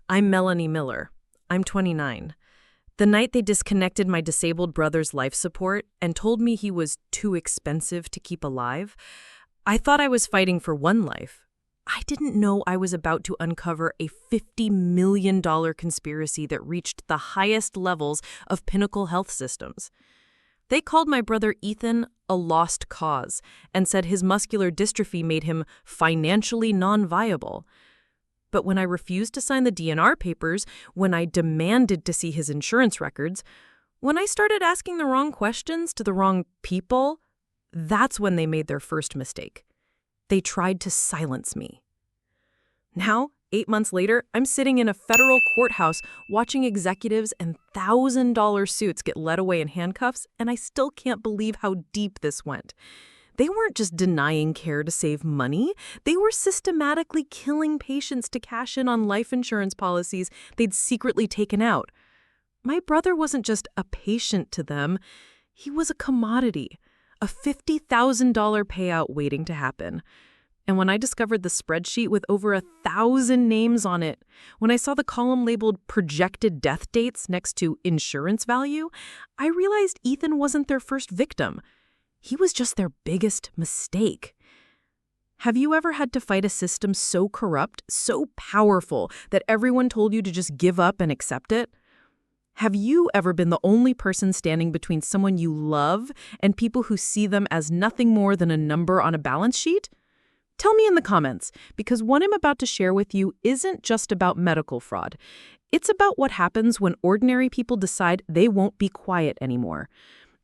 I'm Melanie Miller. I'm 29. The night they disconnected my disabled brother's life support and told me he was too expensive to keep alive, I thought I was fighting for one life. I didn't know I was about to uncover a $50 million conspiracy that reached the highest levels of Pinnacle Health Systems. They called my brother Ethan a lost cause and said his muscular dystrophy made him financially non-viable. But when I refused to sign the DNR papers, when I demanded to see his insurance records, when I started asking the wrong questions to the wrong people, that's when they made their first mistake. They tried to silence me. Now, 8 months later, I'm sitting in a federal courthouse watching executives and $1,000 suits get led away in handcuffs, and I still can't believe how deep this went. They weren't just denying care to save money. They were systematically killing patients to cash in on life insurance policies they'd secretly taken out. My brother wasn't just a patient to them. He was a commodity, a $50,000 payout waiting to happen. And when I discovered the spreadsheet with over 1,000 names on it, when I saw the column labeled projected death dates next to insurance value, I realized Ethan wasn't their first victim. He was just their biggest mistake. Have you ever had to fight a system so corrupt, so powerful, that everyone told you to just give up and accept it? Have you ever been the only person standing between someone you love and people who see them as nothing more than a number on a balance sheet? Tell me in the comments, because what I'm about to share with you isn't just about medical fraud. It's about what happens when ordinary people decide they won't be quiet anymore.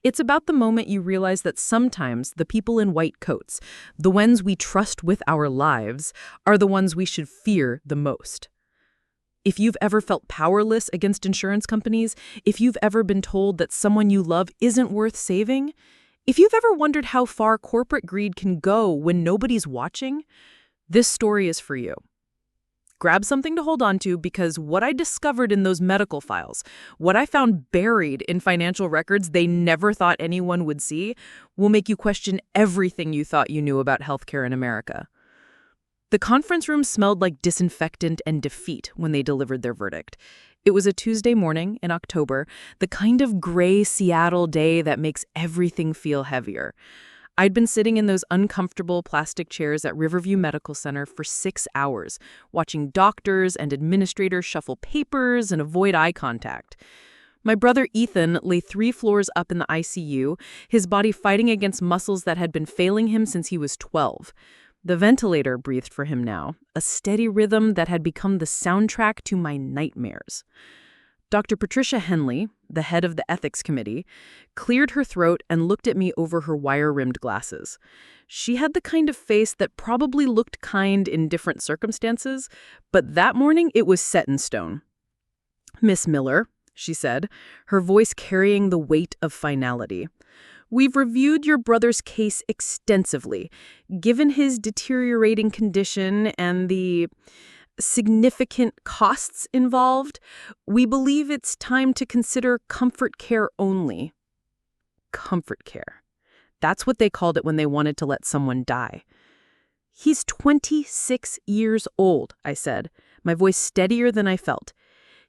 It's about the moment you realize that sometimes the people in white coats, the ones we trust with our lives, are the ones we should fear the most. If you've ever felt powerless against insurance companies, if you've ever been told that someone you love isn't worth saving, if you've ever wondered how far corporate greed can go when nobody's watching, this story is for you. Grab something to hold on to, because what I discovered in those medical files, what I found buried in financial records they never thought anyone would see, will make you question everything you thought you knew about healthcare in America. The conference room smelled like disinfectant and defeat when they delivered their verdict. It was a Tuesday morning in October, the kind of gray Seattle day that makes everything feel heavier. I'd been sitting in those uncomfortable plastic chairs at Riverview Medical Center for 6 hours, watching doctors and administrators shuffle papers and avoid eye contact. My brother Ethan lay 3 floors up in the ICU, his body fighting against muscles that had been failing him since he was 12. The ventilator breathed for him now, a steady rhythm that had become the soundtrack to my nightmares. Dr. Patricia Henley, the head of the ethics committee, cleared her throat and looked at me over her wire-rimmed glasses. She had the kind of face that probably looked kind in different circumstances, but that morning it was set in stone. "Miss Miller," she said, her voice carrying the weight of finality, "we've reviewed your brother's case extensively. Given his deteriorating condition and the significant costs involved, we believe it's time to consider comfort care only." Comfort care. That's what they called it when they wanted to let someone die. "He's 26 years old," I said, my voice steadier than I felt.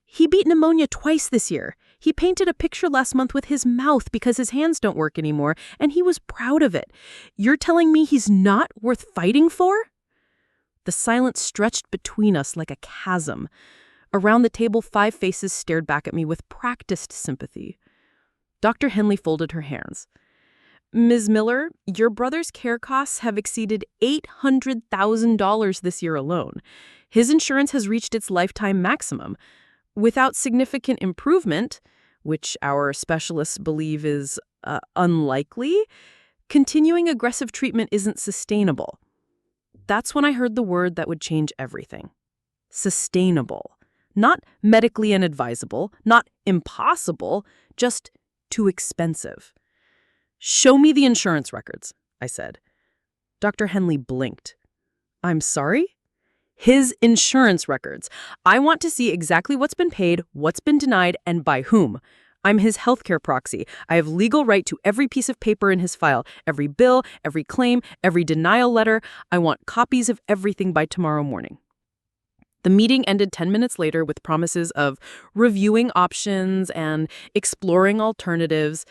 "He beat pneumonia twice this year. He painted a picture last month with his mouth because his hands don't work anymore, and he was proud of it. You're telling me he's not worth fighting for?" The silence stretched between us like a chasm. Around the table, 5 faces stared back at me with practiced sympathy. Dr. Henley folded her hands. "Ms. Miller, your brother's care costs have exceeded $800,000 this year alone. His insurance has reached its lifetime maximum. Without significant improvement, which our specialists believe is unlikely, continuing aggressive treatment isn't sustainable." That's when I heard the word that would change everything. Sustainable. Not medically inadvisable, not impossible, just too expensive. "Show me the insurance records," I said. Dr. Henley blinked. "I'm sorry?" "His insurance records. I want to see exactly what's been paid, what's been denied, and by whom. I'm his healthcare proxy. I have legal right to every piece of paper in his file, every bill, every claim, every denial letter. I want copies of everything by tomorrow morning." The meeting ended 10 minutes later with promises of reviewing options and exploring alternatives,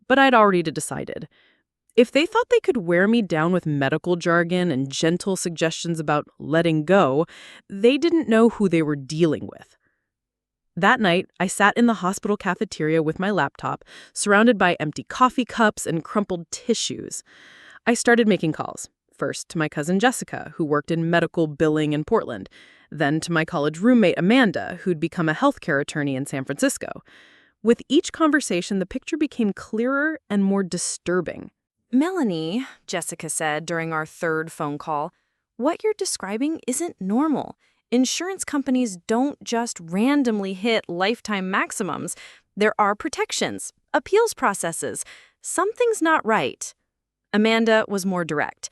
but I'd already decided. If they thought they could wear me down with medical jargon and gentle suggestions about letting go, they didn't know who they were dealing with. That night, I sat in the hospital cafeteria with my laptop, surrounded by empty coffee cups and crumpled tissues. I started making calls, first to my cousin Jessica, who worked in medical billing in Portland, then to my college roommate Amanda, who'd become a healthcare attorney in San Francisco. With each conversation, the picture became clearer and more disturbing. Melanie, Jessica said during our third phone call, what you're describing isn't normal. Insurance companies don't just randomly hit lifetime maximums. There are protections, appeals processes. Something's not right. Amanda was more direct.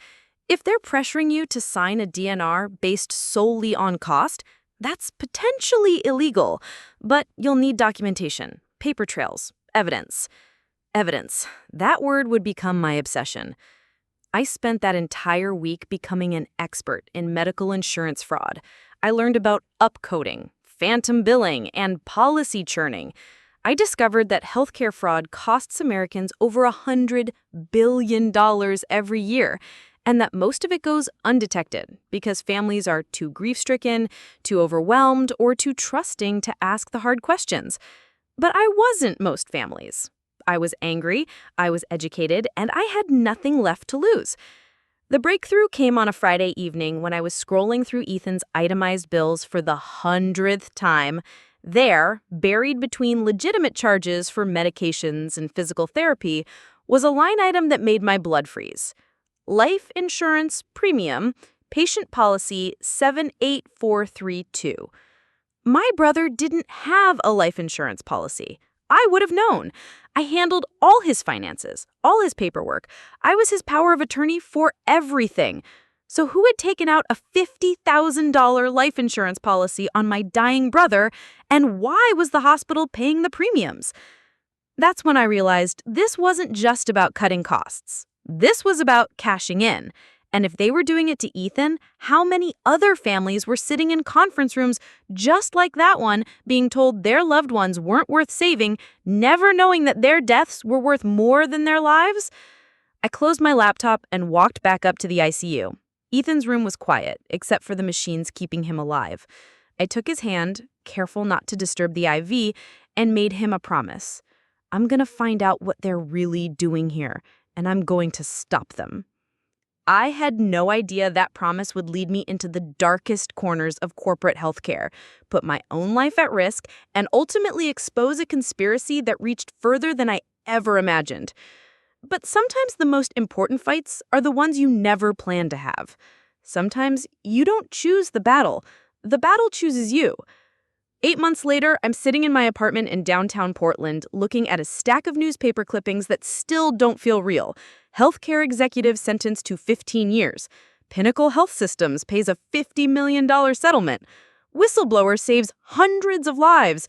If they're pressuring you to sign a DNR based solely on cost, that's potentially illegal. But you'll need documentation, paper trails, evidence. Evidence. That word would become my obsession. I spent that entire week becoming an expert in medical insurance fraud. I learned about upcoding, phantom billing, and policy churning. I discovered that healthcare fraud costs Americans over $100 billion every year, and that most of it goes undetected because families are too grief-stricken, too overwhelmed, or too trusting to ask the hard questions. But I wasn't most families. I was angry, I was educated, and I had nothing left to lose. The breakthrough came on a Friday evening when I was scrolling through Ethan's itemized bills for the 100th time. There, buried between legitimate charges for medications and physical therapy, was a line item that made my blood freeze. Life insurance premium, patient policy 78432. My brother didn't have a life insurance policy. I would have known. I handled all his finances, all his paperwork. I was his power of attorney for everything. So who had taken out a $50,000 life insurance policy on my dying brother, and why was the hospital paying the premiums? That's when I realized this wasn't just about cutting costs. This was about cashing in. And if they were doing it to Ethan, how many other families were sitting in conference rooms just like that one, being told their loved ones weren't worth saving, never knowing that their deaths were worth more than their lives? I closed my laptop and walked back up to the ICU. Ethan's room was quiet, except for the machines keeping him alive. I took his hand, careful not to disturb the IV, and made him a promise. I'm going to find out what they're really doing here, and I'm going to stop them. I had no idea that promise would lead me into the darkest corners of corporate healthcare, put my own life at risk, and ultimately expose a conspiracy that reached further than I ever imagined. But sometimes the most important fights are the ones you never plan to have. Sometimes you don't choose the battle chooses you. 8 months later, I'm sitting in my apartment in downtown Portland, looking at a stack of newspaper clippings that still don't feel real. Healthcare executive sentenced to 15 years. Pinnacle Health Systems pays a $50 million settlement. Whistleblower saves hundreds of lives.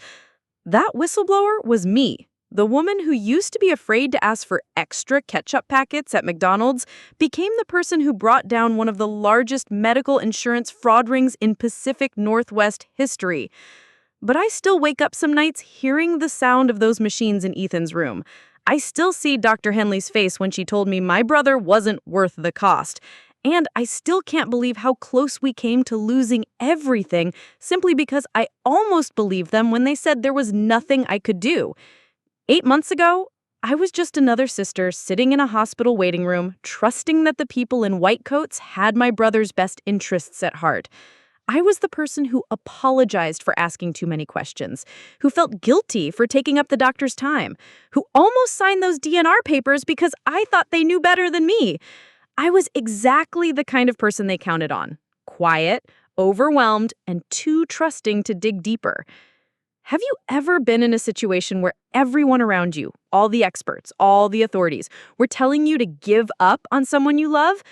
That whistleblower was me. The woman who used to be afraid to ask for extra ketchup packets at McDonald's became the person who brought down one of the largest medical insurance fraud rings in Pacific Northwest history. But I still wake up some nights hearing the sound of those machines in Ethan's room. I still see Dr. Henley's face when she told me my brother wasn't worth the cost. And I still can't believe how close we came to losing everything simply because I almost believed them when they said there was nothing I could do. 8 months ago, I was just another sister sitting in a hospital waiting room, trusting that the people in white coats had my brother's best interests at heart. I was the person who apologized for asking too many questions, who felt guilty for taking up the doctor's time, who almost signed those DNR papers because I thought they knew better than me. I was exactly the kind of person they counted on. Quiet, overwhelmed, and too trusting to dig deeper. Have you ever been in a situation where everyone around you, all the experts, all the authorities, were telling you to give up on someone you love?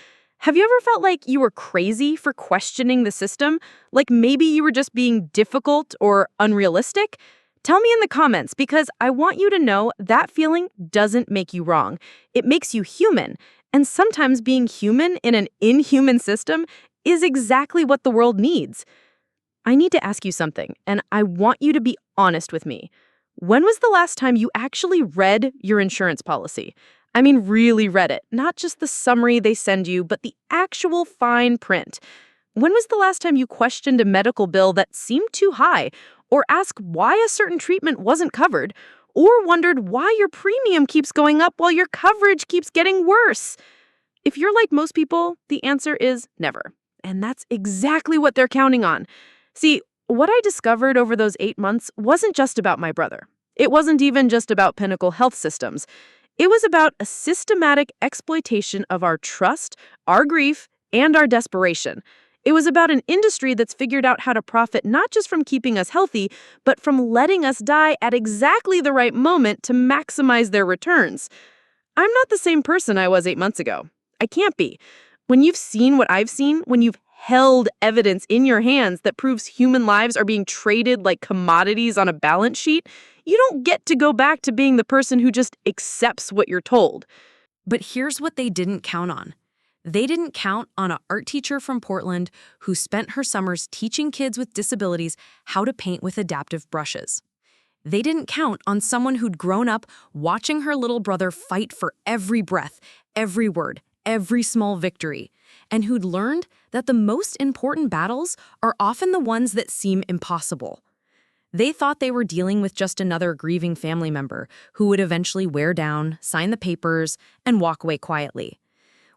Have you ever felt like you were crazy for questioning the system? Like maybe you were just being difficult or unrealistic? Tell me in the comments, because I want you to know that feeling doesn't make you wrong. It makes you human. And sometimes being human in an inhuman system is exactly what the world needs. I need to ask you something, and I want you to be honest with me. When was the last time you actually read your insurance policy? I mean, really read it, not just the summary they send you, but the actual fine print. When was the last time you questioned a medical bill that seemed too high, or asked why a certain treatment wasn't covered, or wondered why your premium keeps going up while your coverage keeps getting worse? If you're like most people, the answer is never. And that's exactly what they're counting on. See, what I discovered over those 8 months wasn't just about my brother. It wasn't even just about Pinnacle Health Systems. It was about a systematic exploitation of our trust, our grief, and our desperation. It was about an industry that's figured out how to profit not just from keeping us healthy, but from letting us die at exactly the right moment to maximize their returns. I'm not the same person I was 8 months ago. I can't be. When you've seen what I've seen, when you've held evidence in your hands that proves human lives are being traded like commodities on a balance sheet, you don't get to go back to being the person who just accepts what you're told. But here's what they didn't count on. They didn't count on an art teacher from Portland who spent her summers teaching kids with disabilities how to paint with adaptive brushes. They didn't count on someone who'd grown up watching her little brother fight for every breath, every word, every small victory, and who'd learned that the most important battles are often the ones that seem impossible. They thought they were dealing with just another grieving family member who would eventually wear down, sign the papers, and walk away quietly.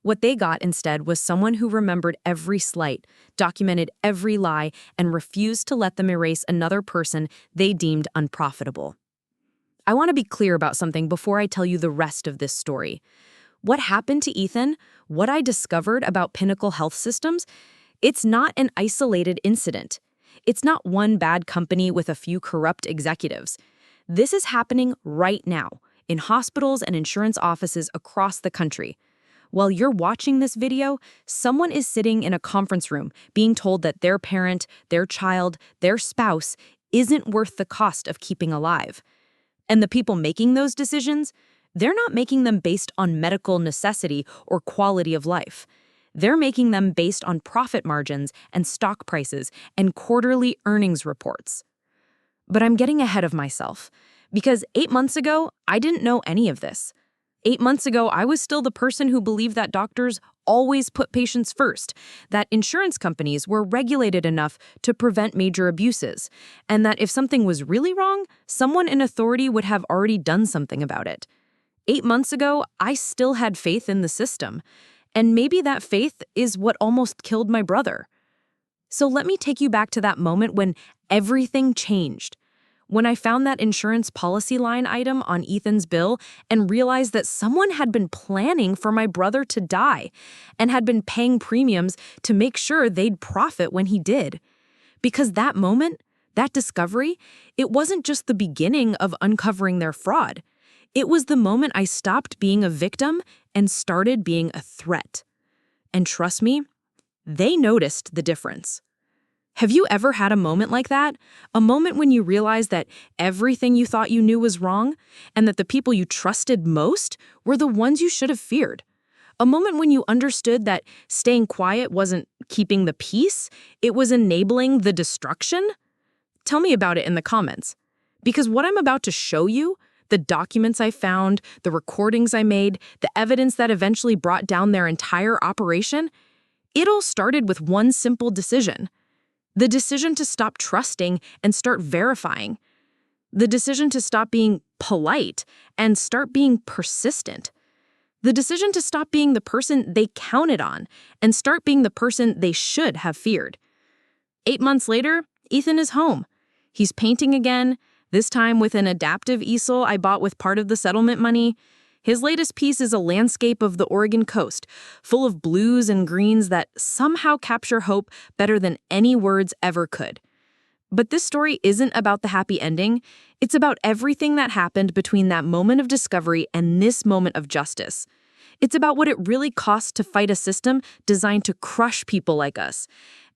What they got instead was someone who remembered every slight, documented every lie, and refused to let them erase another person they deemed unprofitable. I want to be clear about something before I tell you the rest of this story. What happened to Ethan, what I discovered about Pinnacle Health Systems, it's not an isolated incident. It's not one bad company with a few corrupt executives. This is happening right now in hospitals and insurance offices across the country. While you're watching this video, someone is sitting in a conference room being told that their parent, their child, their spouse isn't worth the cost of keeping alive. And the people making those decisions, they're not making them based on medical necessity or quality of life. They're making them based on profit margins and stock prices and quarterly earnings reports. But I'm getting ahead of myself, because 8 months ago, I didn't know any of this. 8 months ago, I was still the person who believed that doctors always put patients first, that insurance companies were regulated enough to prevent major abuses, and that if something was really wrong, someone in authority would have already done something about it. 8 months ago, I still had faith in the system, and maybe that faith is what almost killed my brother. So let me take you back to that moment when everything changed. When I found that insurance policy line item on Ethan's bill and realized that someone had been planning for my brother to die and had been paying premiums to make sure they'd profit when he did. Because that moment, that discovery, it wasn't just the beginning of uncovering their fraud. It was the moment I stopped being a victim and started being a threat. And trust me, they noticed the difference. Have you ever had a moment like that? A moment when you realized that everything you thought you knew was wrong, and that the people you trusted most were the ones you should have feared? A moment when you understood that staying quiet wasn't keeping the peace, it was enabling the destruction? Tell me about it in the comments. Because what I'm about to show you, the documents I found, the recordings I made, the evidence that eventually brought down their entire operation, it all started with one simple decision. The decision to stop trusting and start verifying. The decision to stop being polite and start being persistent. The decision to stop being the person they counted on and start being the person they should have feared. 8 months later, Ethan is home. He's painting again, this time with an adaptive easel I bought with part of the settlement money. His latest piece is a landscape of the Oregon coast, full of blues and greens that somehow capture hope better than any words ever could. But this story isn't about the happy ending. It's about everything that happened between that moment of discovery and this moment of justice. It's about what it really costs to fight a system designed to crush people like us.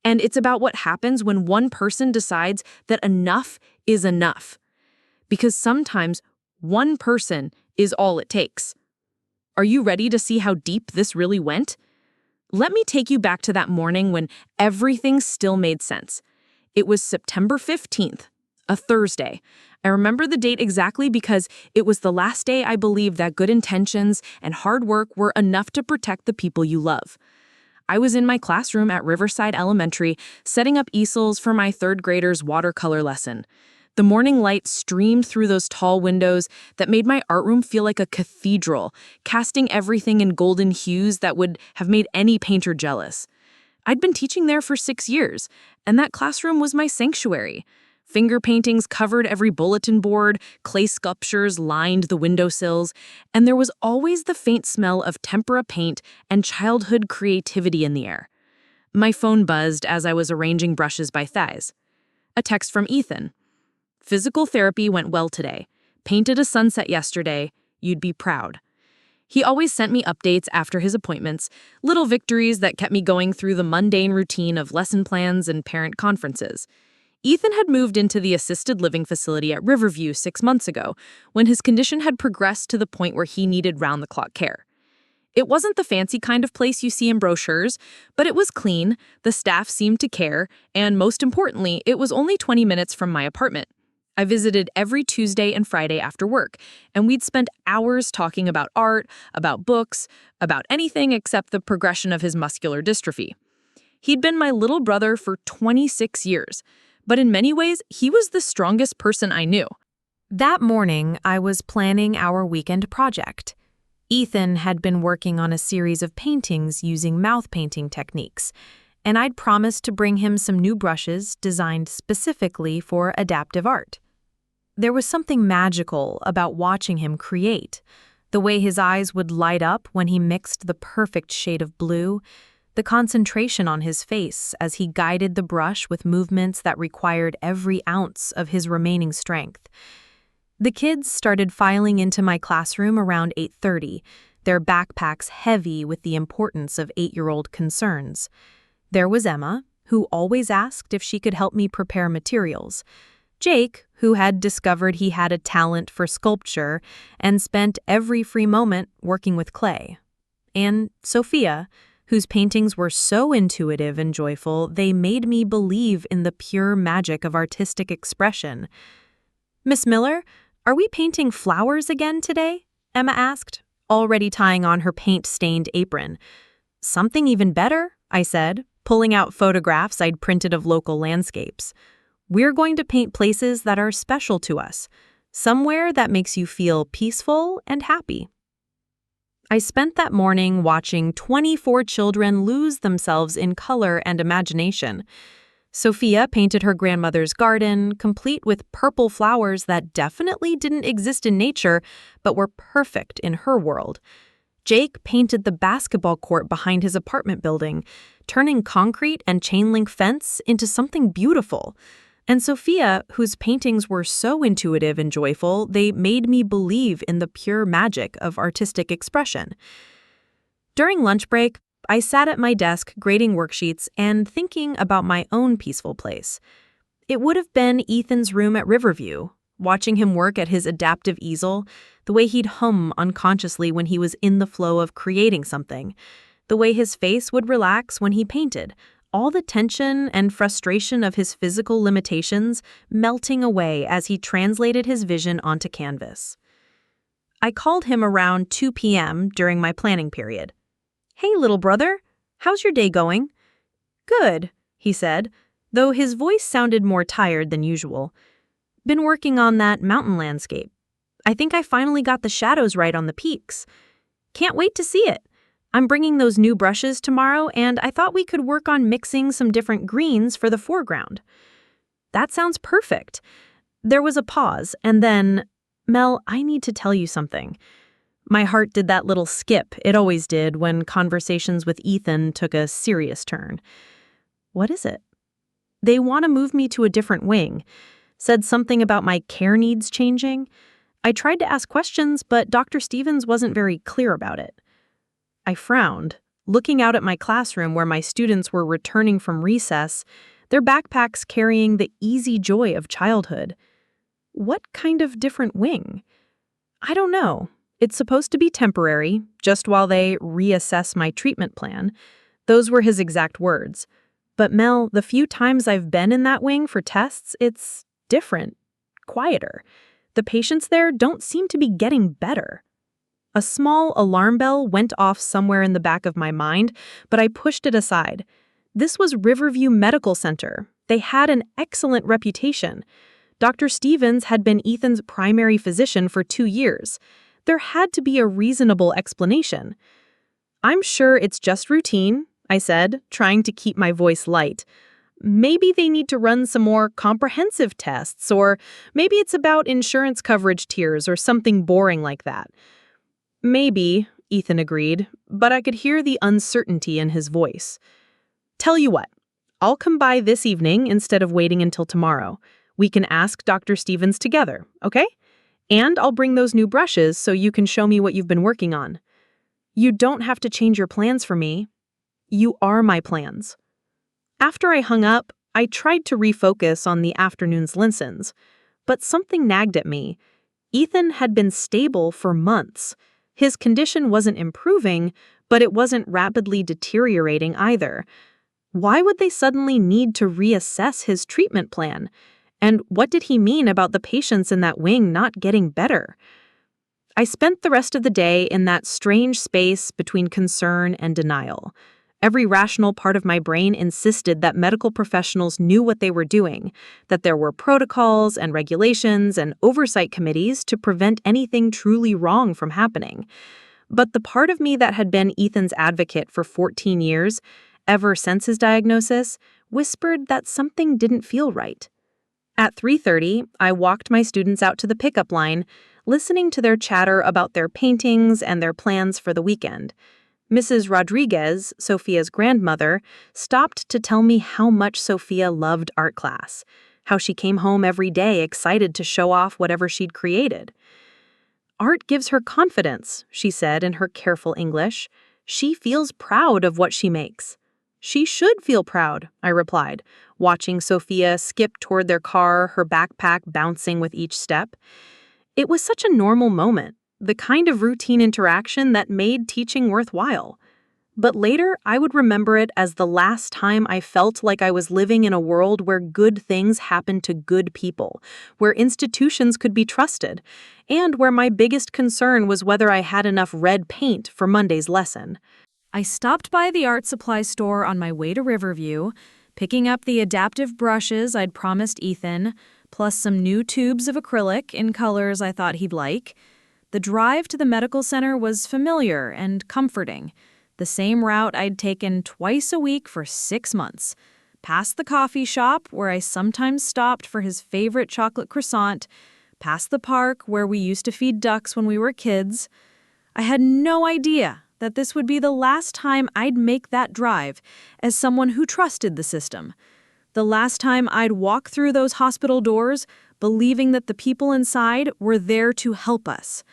And it's about what happens when one person decides that enough is enough. Because sometimes one person is all it takes. Are you ready to see how deep this really went? Let me take you back to that morning when everything still made sense. It was September 15th, a Thursday. I remember the date exactly because it was the last day I believed that good intentions and hard work were enough to protect the people you love. I was in my classroom at Riverside Elementary, setting up easels for my third grader's watercolor lesson. The morning light streamed through those tall windows that made my art room feel like a cathedral, casting everything in golden hues that would have made any painter jealous. I'd been teaching there for 6 years, and that classroom was my sanctuary. Finger paintings covered every bulletin board, clay sculptures lined the windowsills, and there was always the faint smell of tempera paint and childhood creativity in the air. My phone buzzed as I was arranging brushes by thighs. A text from Ethan. Physical therapy went well today. Painted a sunset yesterday. You'd be proud. He always sent me updates after his appointments, little victories that kept me going through the mundane routine of lesson plans and parent conferences. Ethan had moved into the assisted living facility at Riverview 6 months ago, when his condition had progressed to the point where he needed round-the-clock care. It wasn't the fancy kind of place you see in brochures, but it was clean, the staff seemed to care, and most importantly, it was only 20 minutes from my apartment. I visited every Tuesday and Friday after work, and we'd spend hours talking about art, about books, about anything except the progression of his muscular dystrophy. He'd been my little brother for 26 years, but in many ways, he was the strongest person I knew. That morning, I was planning our weekend project. Ethan had been working on a series of paintings using mouth painting techniques, and I'd promised to bring him some new brushes designed specifically for adaptive art. There was something magical about watching him create, the way his eyes would light up when he mixed the perfect shade of blue, the concentration on his face as he guided the brush with movements that required every ounce of his remaining strength. The kids started filing into my classroom around 8:30, their backpacks heavy with the importance of 8-year-old concerns. There was Emma, who always asked if she could help me prepare materials. Jake, who had discovered he had a talent for sculpture and spent every free moment working with clay. And Sophia, whose paintings were so intuitive and joyful they made me believe in the pure magic of artistic expression. "Miss Miller, are we painting flowers again today?" Emma asked, already tying on her paint-stained apron. "Something even better," I said, pulling out photographs I'd printed of local landscapes. "We're going to paint places that are special to us, somewhere that makes you feel peaceful and happy." I spent that morning watching 24 children lose themselves in color and imagination. Sophia painted her grandmother's garden, complete with purple flowers that definitely didn't exist in nature, but were perfect in her world. Jake painted the basketball court behind his apartment building, turning concrete and chain-link fence into something beautiful. And Sophia, whose paintings were so intuitive and joyful, they made me believe in the pure magic of artistic expression. During lunch break, I sat at my desk grading worksheets and thinking about my own peaceful place. It would have been Ethan's room at Riverview, watching him work at his adaptive easel, the way he'd hum unconsciously when he was in the flow of creating something, the way his face would relax when he painted, all the tension and frustration of his physical limitations melting away as he translated his vision onto canvas. I called him around 2 p.m. during my planning period. "Hey, little brother, how's your day going?" "Good," he said, though his voice sounded more tired than usual. "Been working on that mountain landscape. I think I finally got the shadows right on the peaks. Can't wait to see it. I'm bringing those new brushes tomorrow, and I thought we could work on mixing some different greens for the foreground." "That sounds perfect." There was a pause, and then, "Mel, I need to tell you something." My heart did that little skip it always did when conversations with Ethan took a serious turn. "What is it?" "They want to move me to a different wing. Said something about my care needs changing. I tried to ask questions, but Dr. Stevens wasn't very clear about it." I frowned, looking out at my classroom where my students were returning from recess, their backpacks carrying the easy joy of childhood. "What kind of different wing?" "I don't know. It's supposed to be temporary, just while they reassess my treatment plan." Those were his exact words. But Mel, the few times I've been in that wing for tests, it's different, quieter. The patients there don't seem to be getting better. A small alarm bell went off somewhere in the back of my mind, but I pushed it aside. This was Riverview Medical Center. They had an excellent reputation. Dr. Stevens had been Ethan's primary physician for 2 years. There had to be a reasonable explanation. "I'm sure it's just routine," I said, trying to keep my voice light. "Maybe they need to run some more comprehensive tests, or maybe it's about insurance coverage tiers or something boring like that." "Maybe," Ethan agreed, but I could hear the uncertainty in his voice. "Tell you what, I'll come by this evening instead of waiting until tomorrow. We can ask Dr. Stevens together, okay? And I'll bring those new brushes so you can show me what you've been working on." "You don't have to change your plans for me. You are my plans." After I hung up, I tried to refocus on the afternoon's lessons, but something nagged at me. Ethan had been stable for months. His condition wasn't improving, but it wasn't rapidly deteriorating either. Why would they suddenly need to reassess his treatment plan? And what did he mean about the patients in that wing not getting better? I spent the rest of the day in that strange space between concern and denial. Every rational part of my brain insisted that medical professionals knew what they were doing, that there were protocols and regulations and oversight committees to prevent anything truly wrong from happening. But the part of me that had been Ethan's advocate for 14 years, ever since his diagnosis, whispered that something didn't feel right. At 3:30, I walked my students out to the pickup line, listening to their chatter about their paintings and their plans for the weekend. Mrs. Rodriguez, Sophia's grandmother, stopped to tell me how much Sophia loved art class, how she came home every day excited to show off whatever she'd created. "Art gives her confidence," she said in her careful English. "She feels proud of what she makes." "She should feel proud," I replied, watching Sophia skip toward their car, her backpack bouncing with each step. It was such a normal moment, the kind of routine interaction that made teaching worthwhile. But later, I would remember it as the last time I felt like I was living in a world where good things happened to good people, where institutions could be trusted, and where my biggest concern was whether I had enough red paint for Monday's lesson. I stopped by the art supply store on my way to Riverview, picking up the adaptive brushes I'd promised Ethan, plus some new tubes of acrylic in colors I thought he'd like. The drive to the medical center was familiar and comforting, the same route I'd taken twice a week for 6 months, past the coffee shop where I sometimes stopped for his favorite chocolate croissant, past the park where we used to feed ducks when we were kids. I had no idea that this would be the last time I'd make that drive as someone who trusted the system. The last time I'd walk through those hospital doors believing that the people inside were there to help us.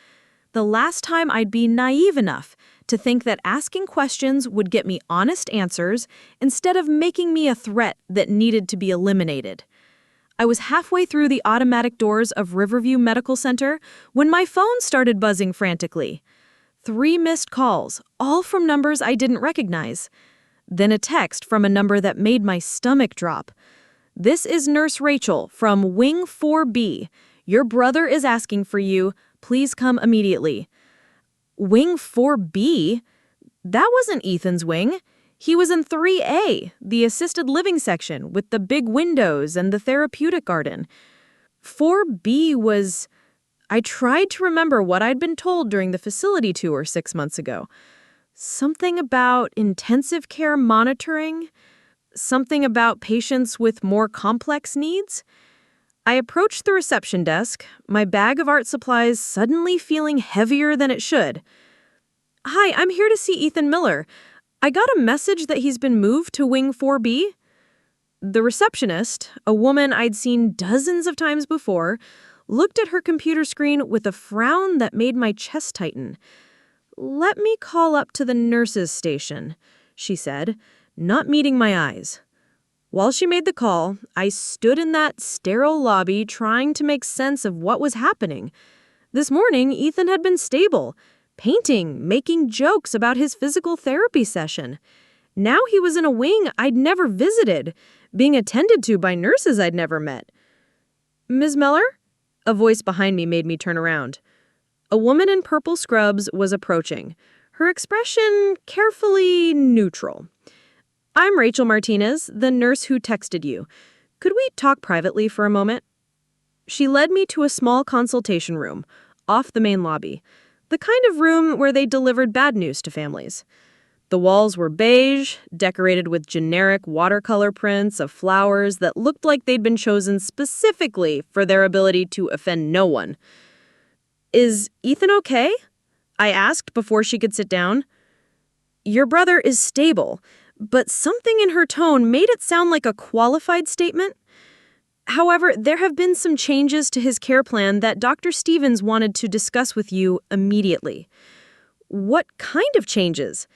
The last time I'd be naive enough to think that asking questions would get me honest answers instead of making me a threat that needed to be eliminated. I was halfway through the automatic doors of Riverview Medical Center when my phone started buzzing frantically. 3 missed calls, all from numbers I didn't recognize. Then a text from a number that made my stomach drop. "This is Nurse Rachel from Wing 4B. Your brother is asking for you. Please come immediately." Wing 4B? That wasn't Ethan's wing. He was in 3A, the assisted living section with the big windows and the therapeutic garden. 4B was... I tried to remember what I'd been told during the facility tour 6 months ago. Something about intensive care monitoring? Something about patients with more complex needs? I approached the reception desk, my bag of art supplies suddenly feeling heavier than it should. "Hi, I'm here to see Ethan Miller. I got a message that he's been moved to Wing 4B. The receptionist, a woman I'd seen dozens of times before, looked at her computer screen with a frown that made my chest tighten. "Let me call up to the nurses' station," she said, not meeting my eyes. While she made the call, I stood in that sterile lobby trying to make sense of what was happening. This morning, Ethan had been stable, painting, making jokes about his physical therapy session. Now he was in a wing I'd never visited, being attended to by nurses I'd never met. "Ms. Miller?" A voice behind me made me turn around. A woman in purple scrubs was approaching, her expression carefully neutral. "I'm Rachel Martinez, the nurse who texted you. Could we talk privately for a moment?" She led me to a small consultation room, off the main lobby, the kind of room where they delivered bad news to families. The walls were beige, decorated with generic watercolor prints of flowers that looked like they'd been chosen specifically for their ability to offend no one. "Is Ethan okay?" I asked before she could sit down. "Your brother is stable," but something in her tone made it sound like a qualified statement. "However, there have been some changes to his care plan that Dr. Stevens wanted to discuss with you immediately." "What kind of changes?"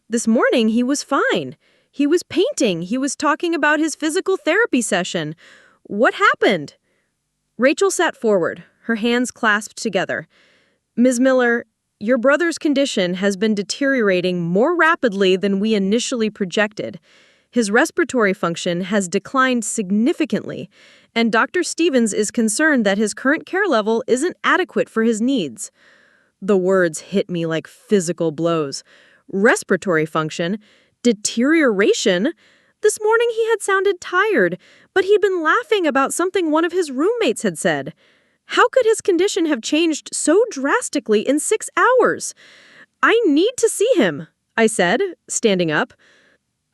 "This morning he was fine. He was painting. He was talking about his physical therapy session. What happened?" Rachel sat forward, her hands clasped together. "Ms. Miller, your brother's condition has been deteriorating more rapidly than we initially projected. His respiratory function has declined significantly, and Dr. Stevens is concerned that his current care level isn't adequate for his needs." The words hit me like physical blows. Respiratory function? Deterioration? This morning he had sounded tired, but he'd been laughing about something one of his roommates had said. How could his condition have changed so drastically in 6 hours? "I need to see him," I said, standing up.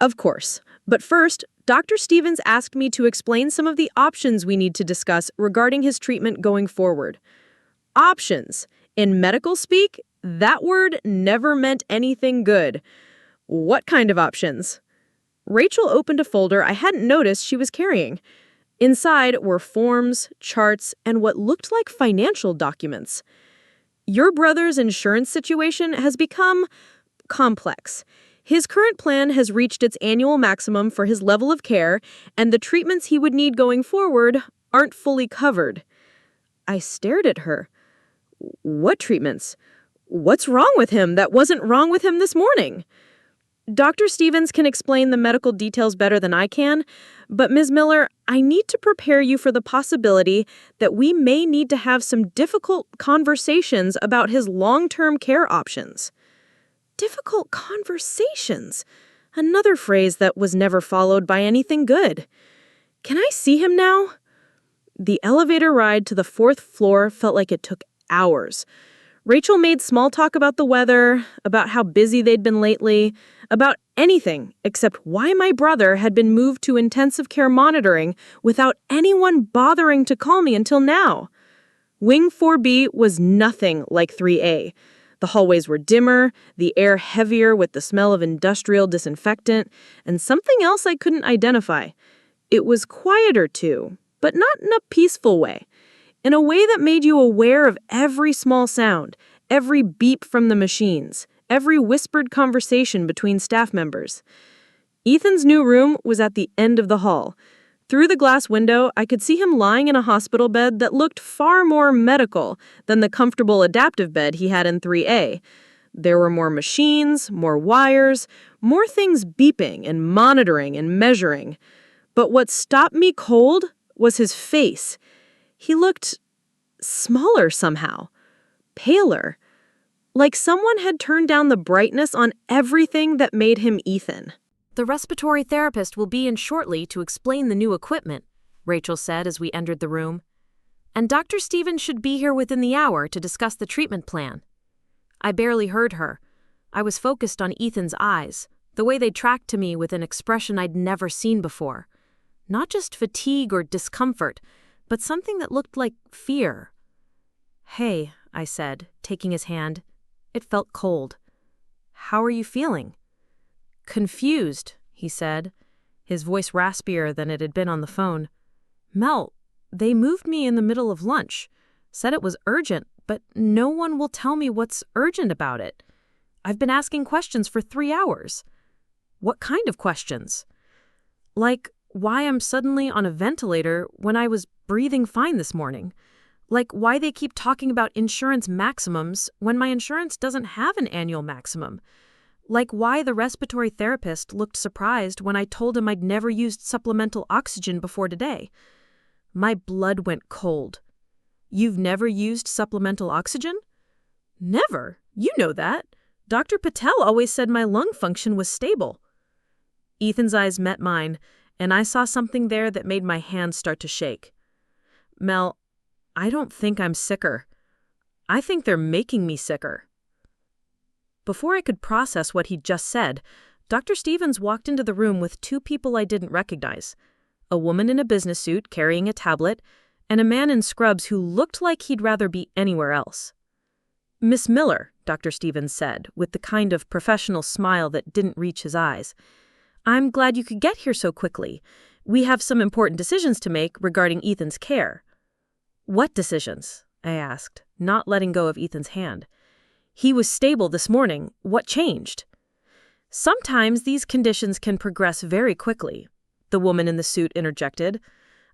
"Of course. But first, Dr. Stevens asked me to explain some of the options we need to discuss regarding his treatment going forward." Options. In medical speak, that word never meant anything good. "What kind of options?" Rachel opened a folder I hadn't noticed she was carrying. Inside were forms, charts, and what looked like financial documents. "Your brother's insurance situation has become complex. His current plan has reached its annual maximum for his level of care, and the treatments he would need going forward aren't fully covered." I stared at her. "What treatments? What's wrong with him that wasn't wrong with him this morning?" "Dr. Stevens can explain the medical details better than I can, but Ms. Miller, I need to prepare you for the possibility that we may need to have some difficult conversations about his long-term care options." Difficult conversations? Another phrase that was never followed by anything good. "Can I see him now?" The elevator ride to the 4th floor felt like it took hours. Rachel made small talk about the weather, about how busy they'd been lately, about anything except why my brother had been moved to intensive care monitoring without anyone bothering to call me until now. Wing 4B was nothing like 3A. The hallways were dimmer, the air heavier with the smell of industrial disinfectant, and something else I couldn't identify. It was quieter too, but not in a peaceful way. In a way that made you aware of every small sound, every beep from the machines, every whispered conversation between staff members. Ethan's new room was at the end of the hall. Through the glass window, I could see him lying in a hospital bed that looked far more medical than the comfortable adaptive bed he had in 3A. There were more machines, more wires, more things beeping and monitoring and measuring. But what stopped me cold was his face. He looked smaller somehow, paler, like someone had turned down the brightness on everything that made him Ethan. "The respiratory therapist will be in shortly to explain the new equipment," Rachel said as we entered the room. "And Dr. Stevens should be here within the hour to discuss the treatment plan." I barely heard her. I was focused on Ethan's eyes, the way they tracked to me with an expression I'd never seen before. Not just fatigue or discomfort, but something that looked like fear. "Hey," I said, taking his hand. It felt cold. "How are you feeling?" "Confused," he said, his voice raspier than it had been on the phone. "Mel, they moved me in the middle of lunch, said it was urgent, but no one will tell me what's urgent about it. I've been asking questions for 3 hours." "What kind of questions?" "Like why I'm suddenly on a ventilator when I was breathing fine this morning. Like why they keep talking about insurance maximums when my insurance doesn't have an annual maximum. Like why the respiratory therapist looked surprised when I told him I'd never used supplemental oxygen before today. My blood went cold. You've never used supplemental oxygen? Never. You know that. Dr. Patel always said my lung function was stable. Ethan's eyes met mine, and I saw something there that made my hands start to shake. Mel, I don't think I'm sicker. I think they're making me sicker. Before I could process what he'd just said, Dr. Stevens walked into the room with two people I didn't recognize, a woman in a business suit carrying a tablet, and a man in scrubs who looked like he'd rather be anywhere else. Miss Miller, Dr. Stevens said, with the kind of professional smile that didn't reach his eyes. I'm glad you could get here so quickly. We have some important decisions to make regarding Ethan's care. What decisions? I asked, not letting go of Ethan's hand. He was stable this morning. What changed? Sometimes these conditions can progress very quickly, the woman in the suit interjected.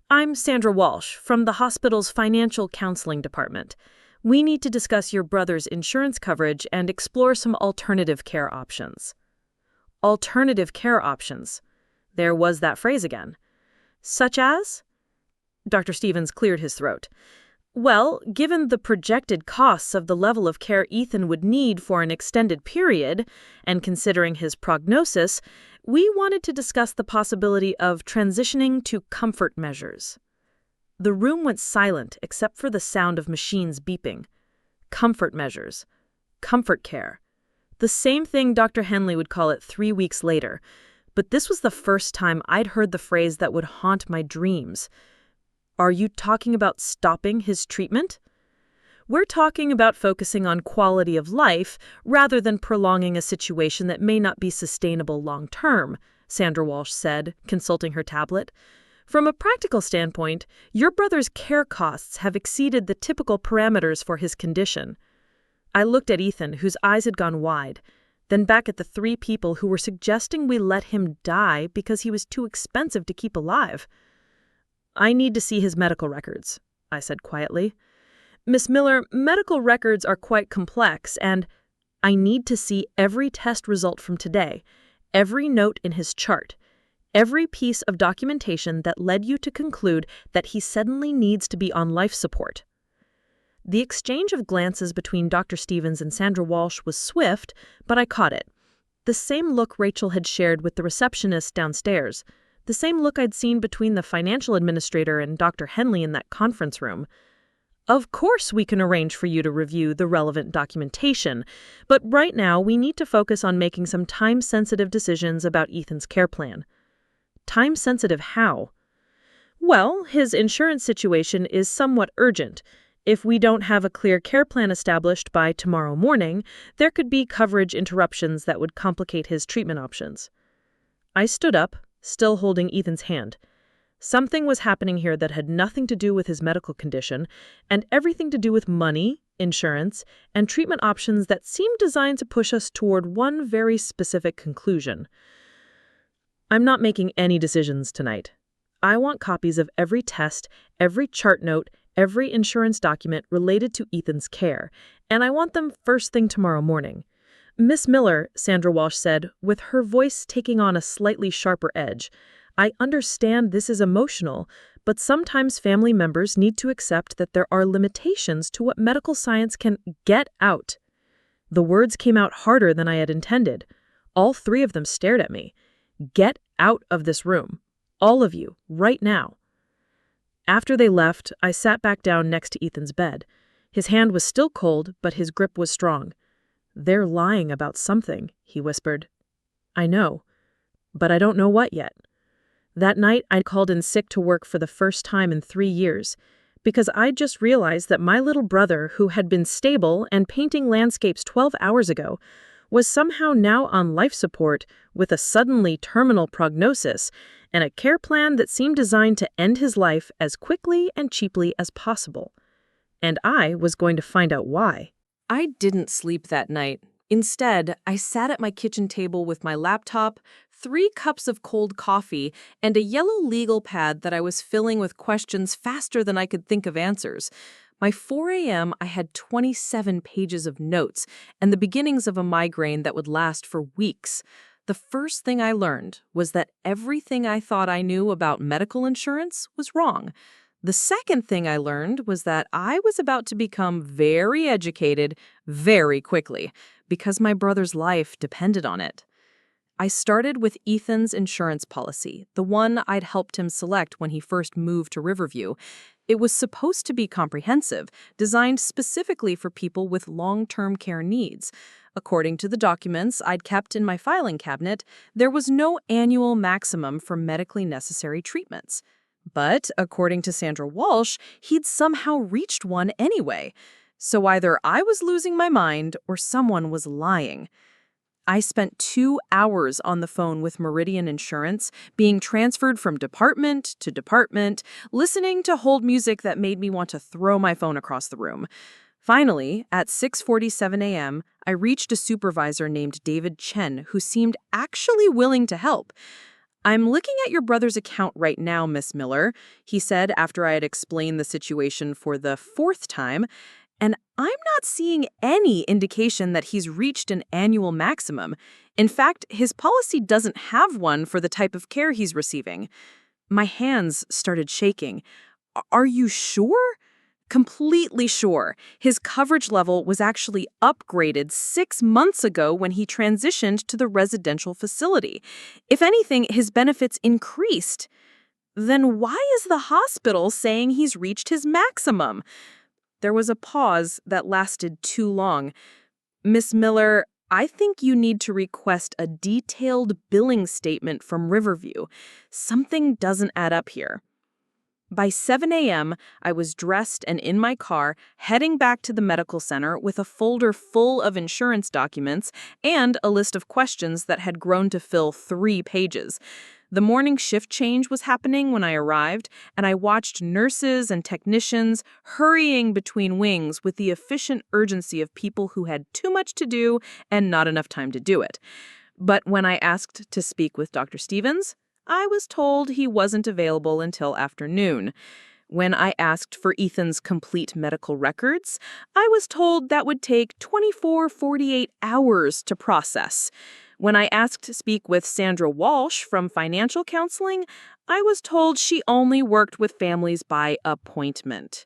I'm Sandra Walsh from the hospital's financial counseling department. We need to discuss your brother's insurance coverage and explore some alternative care options. Alternative care options. There was that phrase again. Such as? Dr. Stevens cleared his throat. Well, given the projected costs of the level of care Ethan would need for an extended period, and considering his prognosis, we wanted to discuss the possibility of transitioning to comfort measures. The room went silent except for the sound of machines beeping. Comfort measures. Comfort care. The same thing Dr. Henley would call it 3 weeks later, but this was the first time I'd heard the phrase that would haunt my dreams. Are you talking about stopping his treatment? We're talking about focusing on quality of life rather than prolonging a situation that may not be sustainable long term, Sandra Walsh said, consulting her tablet. From a practical standpoint, your brother's care costs have exceeded the typical parameters for his condition. I looked at Ethan, whose eyes had gone wide, then back at the three people who were suggesting we let him die because he was too expensive to keep alive. I need to see his medical records, I said quietly. Miss Miller, medical records are quite complex, and I need to see every test result from today, every note in his chart, every piece of documentation that led you to conclude that he suddenly needs to be on life support. The exchange of glances between Dr. Stevens and Sandra Walsh was swift, but I caught it. The same look Rachel had shared with the receptionist downstairs. The same look I'd seen between the financial administrator and Dr. Henley in that conference room. Of course we can arrange for you to review the relevant documentation, but right now we need to focus on making some time-sensitive decisions about Ethan's care plan. Time-sensitive how? Well, his insurance situation is somewhat urgent. If we don't have a clear care plan established by tomorrow morning, there could be coverage interruptions that would complicate his treatment options. I stood up, still holding Ethan's hand. Something was happening here that had nothing to do with his medical condition and everything to do with money, insurance, and treatment options that seemed designed to push us toward one very specific conclusion. I'm not making any decisions tonight. I want copies of every test, every chart note, every insurance document related to Ethan's care, and I want them first thing tomorrow morning. Miss Miller, Sandra Walsh said, with her voice taking on a slightly sharper edge, I understand this is emotional, but sometimes family members need to accept that there are limitations to what medical science can get out. The words came out harder than I had intended. All three of them stared at me. Get out of this room. All of you, right now. After they left, I sat back down next to Ethan's bed. His hand was still cold, but his grip was strong. They're lying about something, he whispered. I know, but I don't know what yet. That night, I called in sick to work for the first time in 3 years, because I'd just realized that my little brother, who had been stable and painting landscapes 12 hours ago, was somehow now on life support with a suddenly terminal prognosis and a care plan that seemed designed to end his life as quickly and cheaply as possible. And I was going to find out why. I didn't sleep that night. Instead, I sat at my kitchen table with my laptop, 3 cups of cold coffee, and a yellow legal pad that I was filling with questions faster than I could think of answers. By 4 a.m., I had 27 pages of notes and the beginnings of a migraine that would last for weeks. The first thing I learned was that everything I thought I knew about medical insurance was wrong. The second thing I learned was that I was about to become very educated very quickly because my brother's life depended on it. I started with Ethan's insurance policy, the one I'd helped him select when he first moved to Riverview. It was supposed to be comprehensive, designed specifically for people with long-term care needs. According to the documents I'd kept in my filing cabinet, there was no annual maximum for medically necessary treatments. But, according to Sandra Walsh, he'd somehow reached one anyway. So either I was losing my mind or someone was lying. I spent 2 hours on the phone with Meridian Insurance, being transferred from department to department, listening to hold music that made me want to throw my phone across the room. Finally, at 6:47 a.m., I reached a supervisor named David Chen, who seemed actually willing to help. "I'm looking at your brother's account right now, Miss Miller," he said after I had explained the situation for the fourth time, "and I'm not seeing any indication that he's reached an annual maximum. In fact, his policy doesn't have one for the type of care he's receiving." My hands started shaking. "Are you sure?" "Completely sure. His coverage level was actually upgraded 6 months ago when he transitioned to the residential facility. If anything, his benefits increased." "Then why is the hospital saying he's reached his maximum?" There was a pause that lasted too long. "Miss Miller, I think you need to request a detailed billing statement from Riverview. Something doesn't add up here." By 7 a.m., I was dressed and in my car, heading back to the medical center with a folder full of insurance documents and a list of questions that had grown to fill 3 pages. The morning shift change was happening when I arrived, and I watched nurses and technicians hurrying between wings with the efficient urgency of people who had too much to do and not enough time to do it. But when I asked to speak with Dr. Stevens, I was told he wasn't available until afternoon. When I asked for Ethan's complete medical records, I was told that would take 48 hours to process. When I asked to speak with Sandra Walsh from Financial Counseling, I was told she only worked with families by appointment.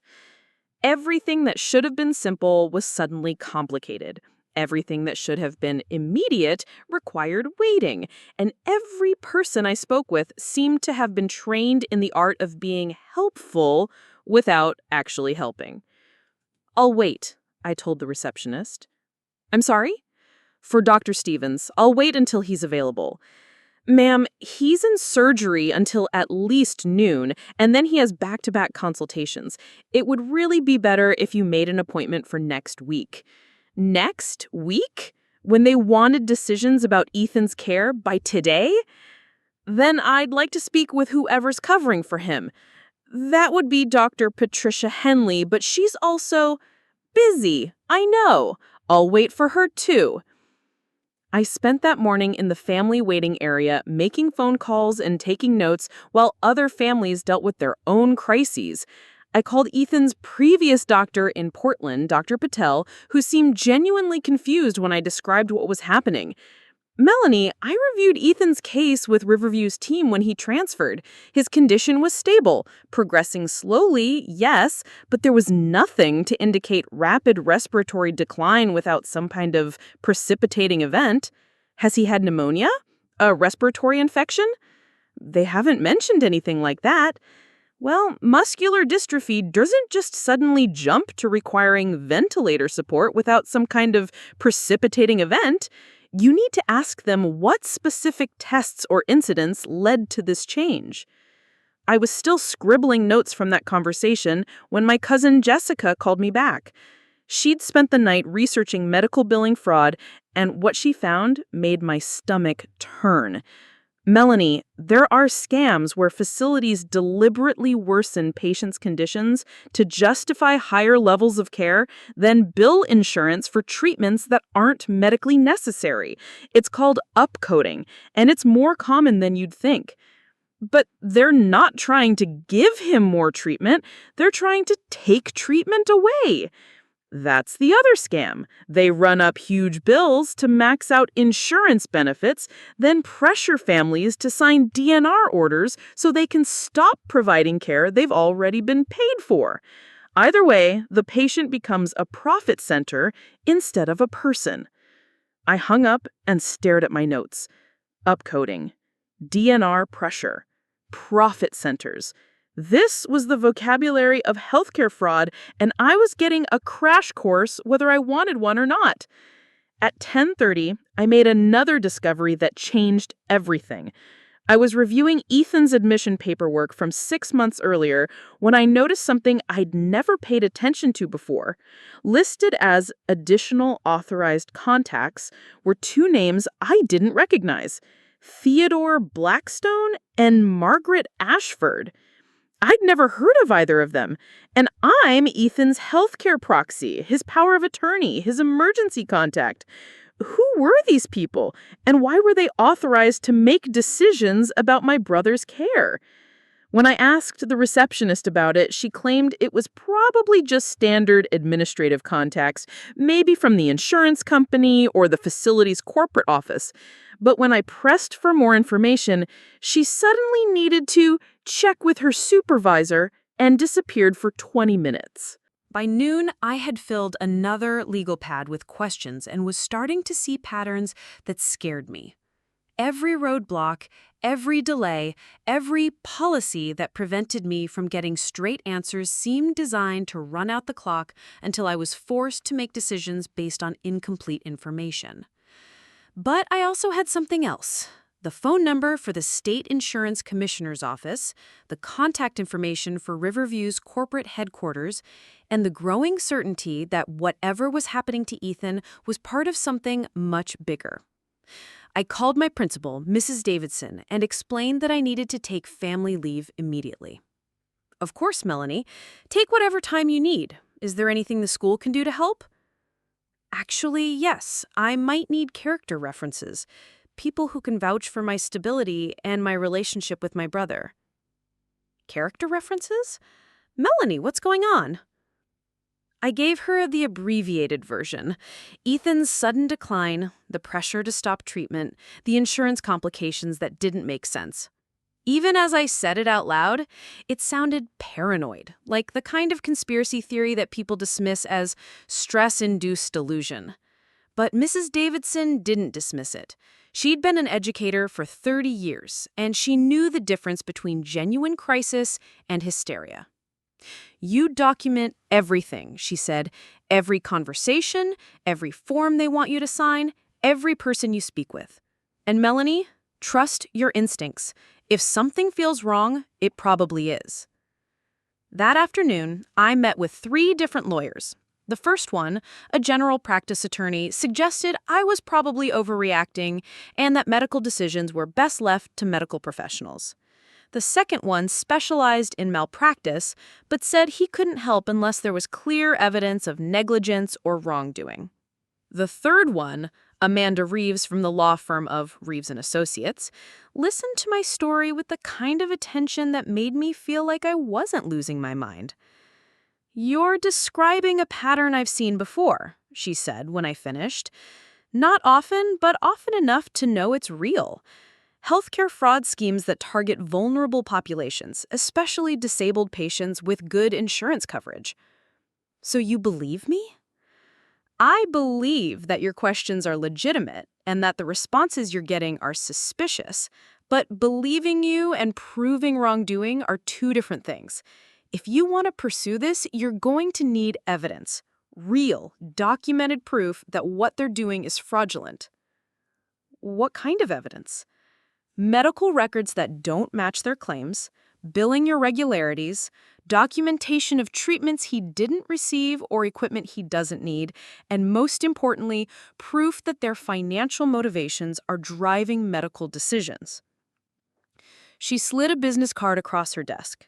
Everything that should have been simple was suddenly complicated. Everything that should have been immediate required waiting, and every person I spoke with seemed to have been trained in the art of being helpful without actually helping. "I'll wait," I told the receptionist. "I'm sorry?" "For Dr. Stevens. I'll wait until he's available." "Ma'am, he's in surgery until at least noon, and then he has back-to-back consultations. It would really be better if you made an appointment for next week." Next week? When they wanted decisions about Ethan's care by today? "Then I'd like to speak with whoever's covering for him." "That would be Dr. Patricia Henley, but she's also busy. I know. I'll wait for her too." I spent that morning in the family waiting area making phone calls and taking notes while other families dealt with their own crises. I called Ethan's previous doctor in Portland, Dr. Patel, who seemed genuinely confused when I described what was happening. "Melanie, I reviewed Ethan's case with Riverview's team when he transferred. His condition was stable, progressing slowly, yes, but there was nothing to indicate rapid respiratory decline without some kind of precipitating event. Has he had pneumonia? A respiratory infection? They haven't mentioned anything like that. Well, muscular dystrophy doesn't just suddenly jump to requiring ventilator support without some kind of precipitating event. You need to ask them what specific tests or incidents led to this change." I was still scribbling notes from that conversation when my cousin Jessica called me back. She'd spent the night researching medical billing fraud, and what she found made my stomach turn. "Melanie, there are scams where facilities deliberately worsen patients' conditions to justify higher levels of care, then bill insurance for treatments that aren't medically necessary. It's called upcoding, and it's more common than you'd think." But they're not trying to give him more treatment, they're trying to take treatment away. That's the other scam. They run up huge bills to max out insurance benefits, then pressure families to sign DNR orders so they can stop providing care they've already been paid for. Either way, the patient becomes a profit center instead of a person. I hung up and stared at my notes. Upcoding, DNR pressure, profit centers. This was the vocabulary of healthcare fraud, and I was getting a crash course whether I wanted one or not. At 10:30, I made another discovery that changed everything. I was reviewing Ethan's admission paperwork from 6 months earlier when I noticed something I'd never paid attention to before. Listed as additional authorized contacts were two names I didn't recognize: Theodore Blackstone and Margaret Ashford. I'd never heard of either of them, and I'm Ethan's healthcare proxy, his power of attorney, his emergency contact. Who were these people, and why were they authorized to make decisions about my brother's care? When I asked the receptionist about it, she claimed it was probably just standard administrative contacts, maybe from the insurance company or the facility's corporate office. But when I pressed for more information, she suddenly needed to check with her supervisor and disappeared for 20 minutes. By noon, I had filled another legal pad with questions and was starting to see patterns that scared me. Every roadblock, every delay, every policy that prevented me from getting straight answers seemed designed to run out the clock until I was forced to make decisions based on incomplete information. But I also had something else: the phone number for the State Insurance Commissioner's office, the contact information for Riverview's corporate headquarters, and the growing certainty that whatever was happening to Ethan was part of something much bigger. I called my principal, Mrs. Davidson, and explained that I needed to take family leave immediately. "Of course, Melanie. Take whatever time you need. Is there anything the school can do to help?" "Actually, yes. I might need character references. People who can vouch for my stability and my relationship with my brother." "Character references? Melanie, what's going on?" I gave her the abbreviated version: Ethan's sudden decline, the pressure to stop treatment, the insurance complications that didn't make sense. Even as I said it out loud, it sounded paranoid, like the kind of conspiracy theory that people dismiss as stress-induced delusion. But Mrs. Davidson didn't dismiss it. She'd been an educator for 30 years, and she knew the difference between genuine crisis and hysteria. "You document everything," she said. "Every conversation, every form they want you to sign, every person you speak with. And Melanie, trust your instincts. If something feels wrong, it probably is." That afternoon, I met with 3 different lawyers. The first one, a general practice attorney, suggested I was probably overreacting and that medical decisions were best left to medical professionals. The second one specialized in malpractice, but said he couldn't help unless there was clear evidence of negligence or wrongdoing. The third one, Amanda Reeves from the law firm of Reeves & Associates, listened to my story with the kind of attention that made me feel like I wasn't losing my mind. "You're describing a pattern I've seen before," she said when I finished. "Not often, but often enough to know it's real. Healthcare fraud schemes that target vulnerable populations, especially disabled patients with good insurance coverage." "So you believe me?" "I believe that your questions are legitimate and that the responses you're getting are suspicious, but believing you and proving wrongdoing are 2 different things. If you want to pursue this, you're going to need evidence, real, documented proof that what they're doing is fraudulent." "What kind of evidence?" "Medical records that don't match their claims, billing irregularities, documentation of treatments he didn't receive or equipment he doesn't need, and most importantly, proof that their financial motivations are driving medical decisions." She slid a business card across her desk.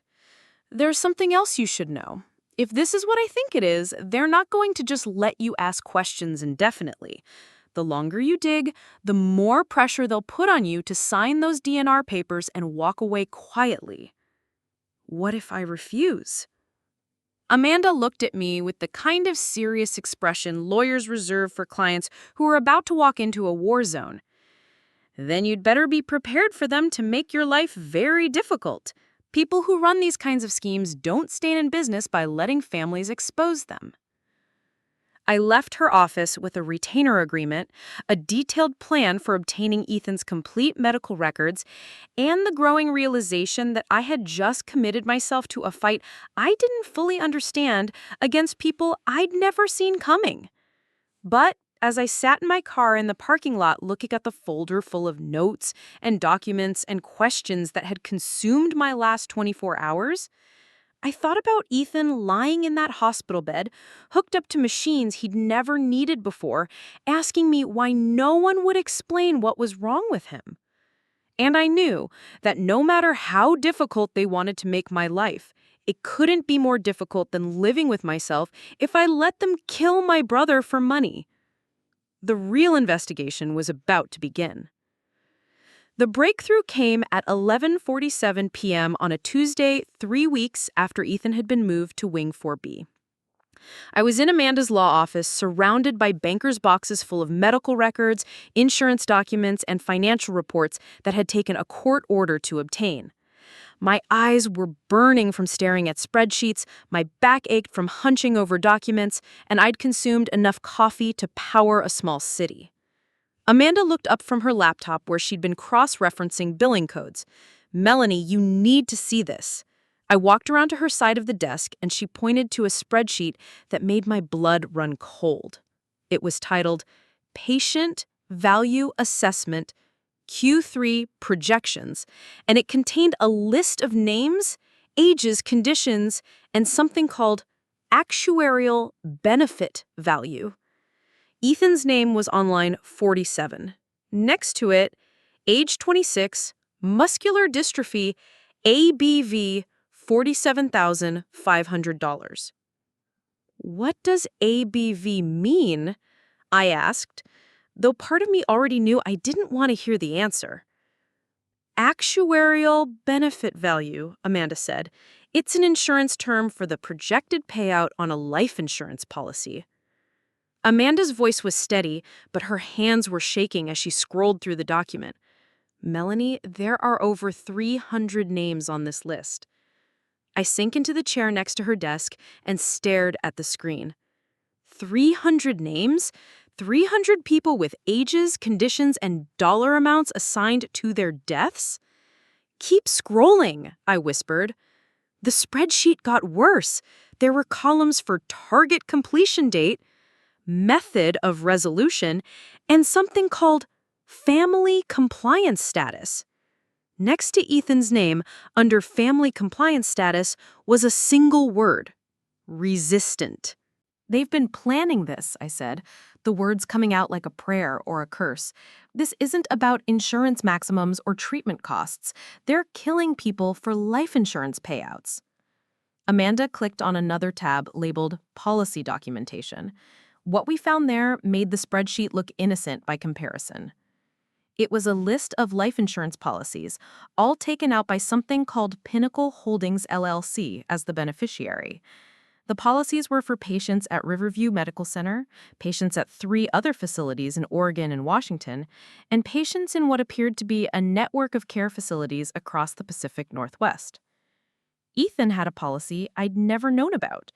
"There's something else you should know. If this is what I think it is, they're not going to just let you ask questions indefinitely. The longer you dig, the more pressure they'll put on you to sign those DNR papers and walk away quietly. What if I refuse? Amanda looked at me with the kind of serious expression lawyers reserve for clients who are about to walk into a war zone. Then you'd better be prepared for them to make your life very difficult. People who run these kinds of schemes don't stay in business by letting families expose them. I left her office with a retainer agreement, a detailed plan for obtaining Ethan's complete medical records, and the growing realization that I had just committed myself to a fight I didn't fully understand against people I'd never seen coming. But as I sat in my car in the parking lot looking at the folder full of notes and documents and questions that had consumed my last 24 hours, I thought about Ethan lying in that hospital bed, hooked up to machines he'd never needed before, asking me why no one would explain what was wrong with him. And I knew that no matter how difficult they wanted to make my life, it couldn't be more difficult than living with myself if I let them kill my brother for money. The real investigation was about to begin. The breakthrough came at 11:47 p.m. on a Tuesday, 3 weeks after Ethan had been moved to Wing 4B. I was in Amanda's law office, surrounded by bankers' boxes full of medical records, insurance documents, and financial reports that had taken a court order to obtain. My eyes were burning from staring at spreadsheets, my back ached from hunching over documents, and I'd consumed enough coffee to power a small city. Amanda looked up from her laptop where she'd been cross-referencing billing codes. "Melanie, you need to see this." I walked around to her side of the desk and she pointed to a spreadsheet that made my blood run cold. It was titled Patient Value Assessment Q3 Projections, and it contained a list of names, ages, conditions, and something called Actuarial Benefit Value. Ethan's name was on line 47. Next to it, age 26, muscular dystrophy, ABV, $47,500. What does ABV mean? I asked, though part of me already knew I didn't want to hear the answer. Actuarial benefit value, Amanda said. It's an insurance term for the projected payout on a life insurance policy. Amanda's voice was steady, but her hands were shaking as she scrolled through the document. "Melanie, there are over 300 names on this list." I sank into the chair next to her desk and stared at the screen. 300 names? 300 people with ages, conditions, and dollar amounts assigned to their deaths? "Keep scrolling," I whispered. The spreadsheet got worse. There were columns for target completion date, method of resolution, and something called family compliance status. Next to Ethan's name, under family compliance status, was a single word: resistant. "They've been planning this," I said, the words coming out like a prayer or a curse. "This isn't about insurance maximums or treatment costs. They're killing people for life insurance payouts." Amanda clicked on another tab labeled Policy Documentation. What we found there made the spreadsheet look innocent by comparison. It was a list of life insurance policies, all taken out by something called Pinnacle Holdings LLC as the beneficiary. The policies were for patients at Riverview Medical Center, patients at 3 other facilities in Oregon and Washington, and patients in what appeared to be a network of care facilities across the Pacific Northwest. Ethan had a policy I'd never known about: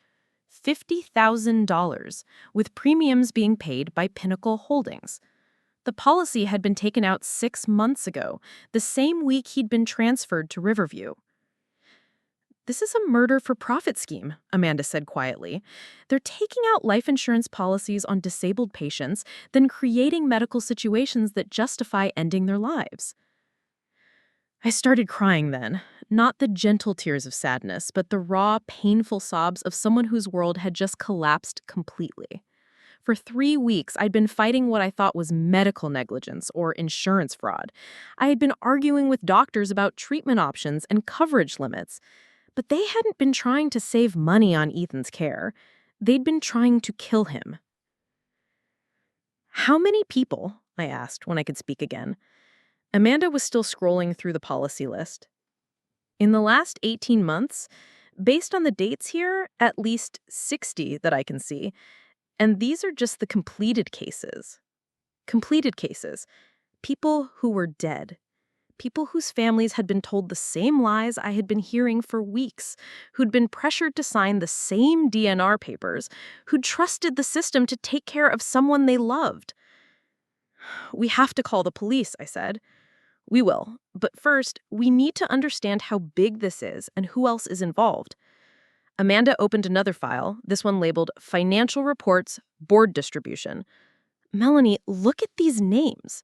$50,000, with premiums being paid by Pinnacle Holdings. The policy had been taken out 6 months ago, the same week he'd been transferred to Riverview. "This is a murder-for-profit scheme," Amanda said quietly. "They're taking out life insurance policies on disabled patients, then creating medical situations that justify ending their lives." I started crying then, not the gentle tears of sadness, but the raw, painful sobs of someone whose world had just collapsed completely. For 3 weeks, I'd been fighting what I thought was medical negligence or insurance fraud. I had been arguing with doctors about treatment options and coverage limits. But they hadn't been trying to save money on Ethan's care. They'd been trying to kill him. How many people? I asked when I could speak again. Amanda was still scrolling through the policy list. In the last 18 months, based on the dates here, at least 60 that I can see. And these are just the completed cases. Completed cases. People who were dead. People whose families had been told the same lies I had been hearing for weeks, who'd been pressured to sign the same DNR papers, who'd trusted the system to take care of someone they loved. We have to call the police, I said. We will. But first, we need to understand how big this is and who else is involved. Amanda opened another file, this one labeled Financial Reports, Board Distribution. Melanie, look at these names.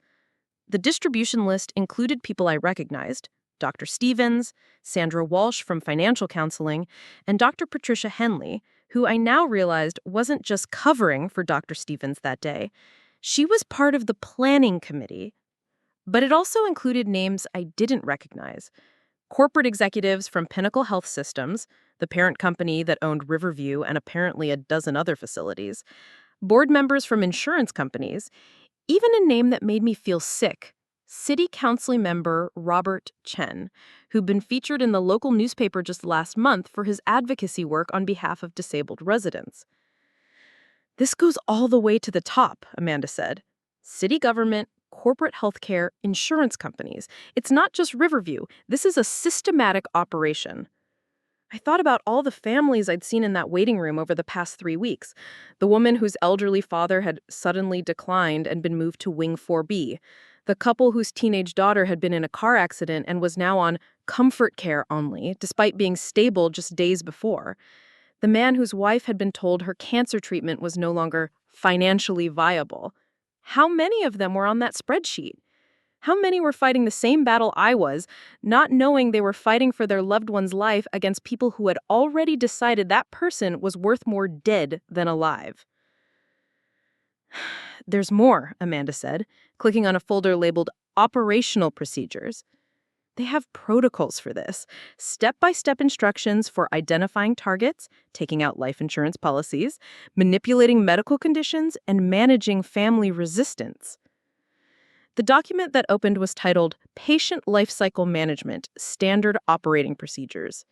The distribution list included people I recognized, Dr. Stevens, Sandra Walsh from Financial Counseling, and Dr. Patricia Henley, who I now realized wasn't just covering for Dr. Stevens that day. She was part of the planning committee. But it also included names I didn't recognize. Corporate executives from Pinnacle Health Systems, the parent company that owned Riverview and apparently a dozen other facilities, board members from insurance companies, even a name that made me feel sick, City Council member Robert Chen, who'd been featured in the local newspaper just last month for his advocacy work on behalf of disabled residents. This goes all the way to the top, Amanda said. City government, corporate healthcare, insurance companies. It's not just Riverview. This is a systematic operation. I thought about all the families I'd seen in that waiting room over the past 3 weeks. The woman whose elderly father had suddenly declined and been moved to Wing 4B. The couple whose teenage daughter had been in a car accident and was now on comfort care only, despite being stable just days before. The man whose wife had been told her cancer treatment was no longer financially viable. How many of them were on that spreadsheet? How many were fighting the same battle I was, not knowing they were fighting for their loved one's life against people who had already decided that person was worth more dead than alive? There's more, Amanda said, clicking on a folder labeled Operational Procedures. They have protocols for this, step-by-step instructions for identifying targets, taking out life insurance policies, manipulating medical conditions, and managing family resistance. The document that opened was titled Patient Lifecycle Management, Standard Operating Procedures.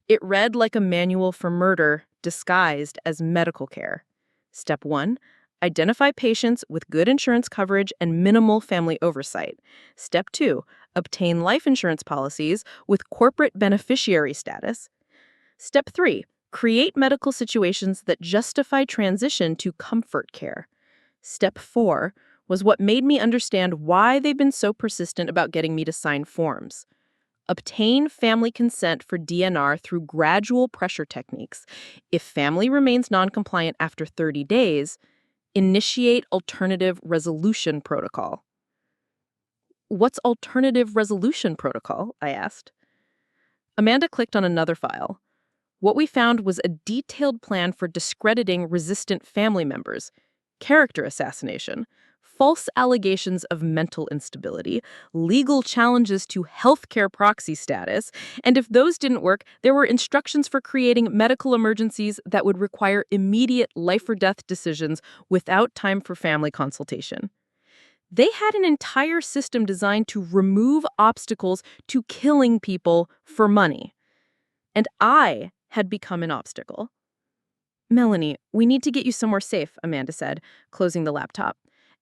It read like a manual for murder disguised as medical care. Step 1, identify patients with good insurance coverage and minimal family oversight. Step 2, obtain life insurance policies with corporate beneficiary status. Step 3, create medical situations that justify transition to comfort care. Step 4 was what made me understand why they've been so persistent about getting me to sign forms. Obtain family consent for DNR through gradual pressure techniques. If family remains noncompliant after 30 days, initiate alternative resolution protocol. What's alternative resolution protocol? I asked. Amanda clicked on another file. What we found was a detailed plan for discrediting resistant family members, character assassination, false allegations of mental instability, legal challenges to healthcare proxy status, and if those didn't work, there were instructions for creating medical emergencies that would require immediate life-or-death decisions without time for family consultation. They had an entire system designed to remove obstacles to killing people for money. And I had become an obstacle. Melanie, we need to get you somewhere safe, Amanda said, closing the laptop.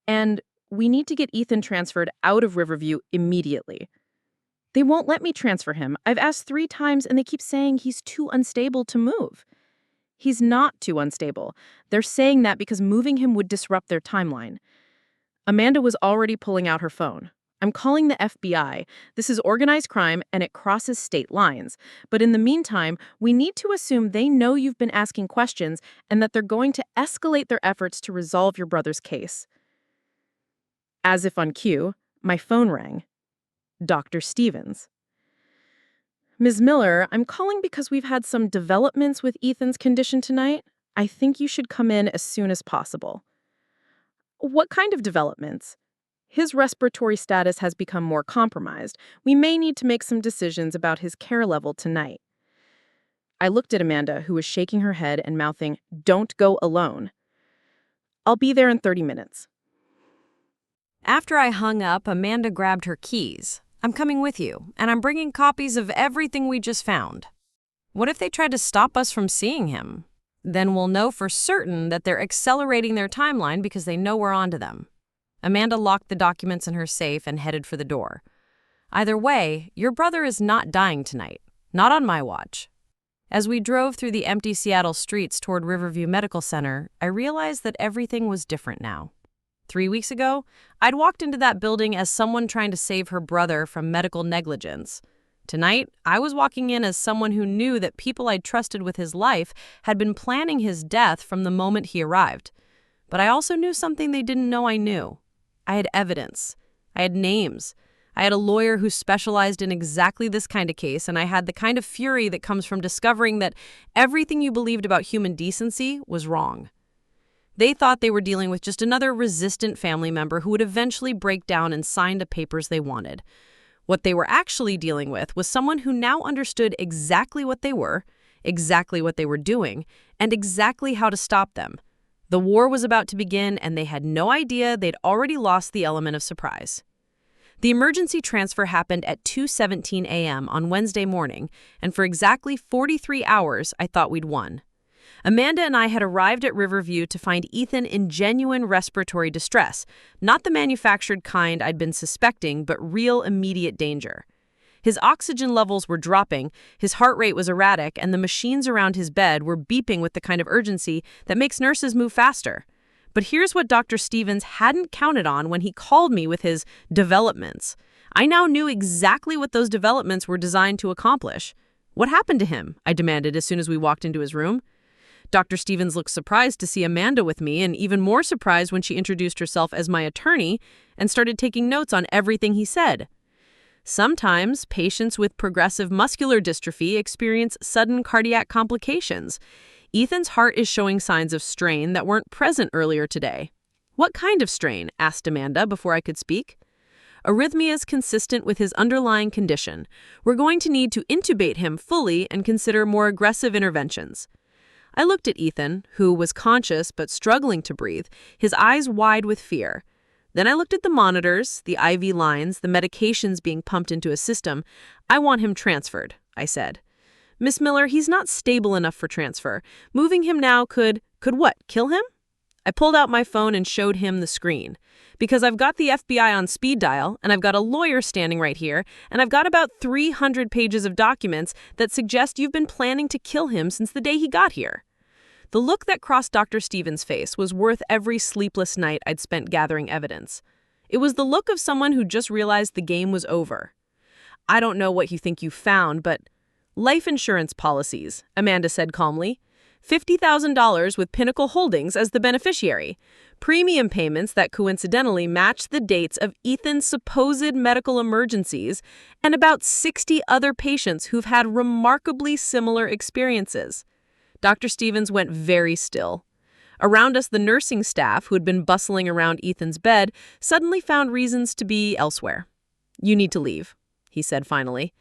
And we need to get Ethan transferred out of Riverview immediately. They won't let me transfer him. I've asked 3 times and they keep saying he's too unstable to move. He's not too unstable. They're saying that because moving him would disrupt their timeline. Amanda was already pulling out her phone. I'm calling the FBI. This is organized crime and it crosses state lines. But in the meantime, we need to assume they know you've been asking questions and that they're going to escalate their efforts to resolve your brother's case. As if on cue, my phone rang. Dr. Stevens. Ms. Miller, I'm calling because we've had some developments with Ethan's condition tonight. I think you should come in as soon as possible. What kind of developments? His respiratory status has become more compromised. We may need to make some decisions about his care level tonight. I looked at Amanda, who was shaking her head and mouthing, "Don't go alone." I'll be there in 30 minutes. After I hung up, Amanda grabbed her keys. I'm coming with you, and I'm bringing copies of everything we just found. What if they tried to stop us from seeing him? Then we'll know for certain that they're accelerating their timeline because they know we're onto them. Amanda locked the documents in her safe and headed for the door. Either way, your brother is not dying tonight. Not on my watch. As we drove through the empty Seattle streets toward Riverview Medical Center, I realized that everything was different now. 3 weeks ago, I'd walked into that building as someone trying to save her brother from medical negligence. Tonight, I was walking in as someone who knew that people I'd trusted with his life had been planning his death from the moment he arrived. But I also knew something they didn't know I knew. I had evidence. I had names. I had a lawyer who specialized in exactly this kind of case, and I had the kind of fury that comes from discovering that everything you believed about human decency was wrong. They thought they were dealing with just another resistant family member who would eventually break down and sign the papers they wanted. What they were actually dealing with was someone who now understood exactly what they were doing, and exactly how to stop them. The war was about to begin, and they had no idea they'd already lost the element of surprise. The emergency transfer happened at 2:17 a.m. on Wednesday morning, and for exactly 43 hours, I thought we'd won. Amanda and I had arrived at Riverview to find Ethan in genuine respiratory distress, not the manufactured kind I'd been suspecting, but real immediate danger. His oxygen levels were dropping, his heart rate was erratic, and the machines around his bed were beeping with the kind of urgency that makes nurses move faster. But here's what Dr. Stevens hadn't counted on when he called me with his developments. I now knew exactly what those developments were designed to accomplish. What happened to him? I demanded as soon as we walked into his room. Dr. Stevens looked surprised to see Amanda with me, and even more surprised when she introduced herself as my attorney and started taking notes on everything he said. Sometimes patients with progressive muscular dystrophy experience sudden cardiac complications. Ethan's heart is showing signs of strain that weren't present earlier today. What kind of strain? Asked Amanda before I could speak. Arrhythmias consistent with his underlying condition. We're going to need to intubate him fully and consider more aggressive interventions. I looked at Ethan, who was conscious but struggling to breathe, his eyes wide with fear. Then I looked at the monitors, the IV lines, the medications being pumped into his system. I want him transferred, I said. Miss Miller, he's not stable enough for transfer. Moving him now could what, kill him? I pulled out my phone and showed him the screen. Because I've got the FBI on speed dial, and I've got a lawyer standing right here, and I've got about 300 pages of documents that suggest you've been planning to kill him since the day he got here. The look that crossed Dr. Stevens' face was worth every sleepless night I'd spent gathering evidence. It was the look of someone who just realized the game was over. I don't know what you think you found, but life insurance policies, Amanda said calmly. $50,000 with Pinnacle Holdings as the beneficiary. Premium payments that coincidentally matched the dates of Ethan's supposed medical emergencies and about 60 other patients who've had remarkably similar experiences. Dr. Stevens went very still. Around us, the nursing staff, who had been bustling around Ethan's bed, suddenly found reasons to be elsewhere. You need to leave, he said finally.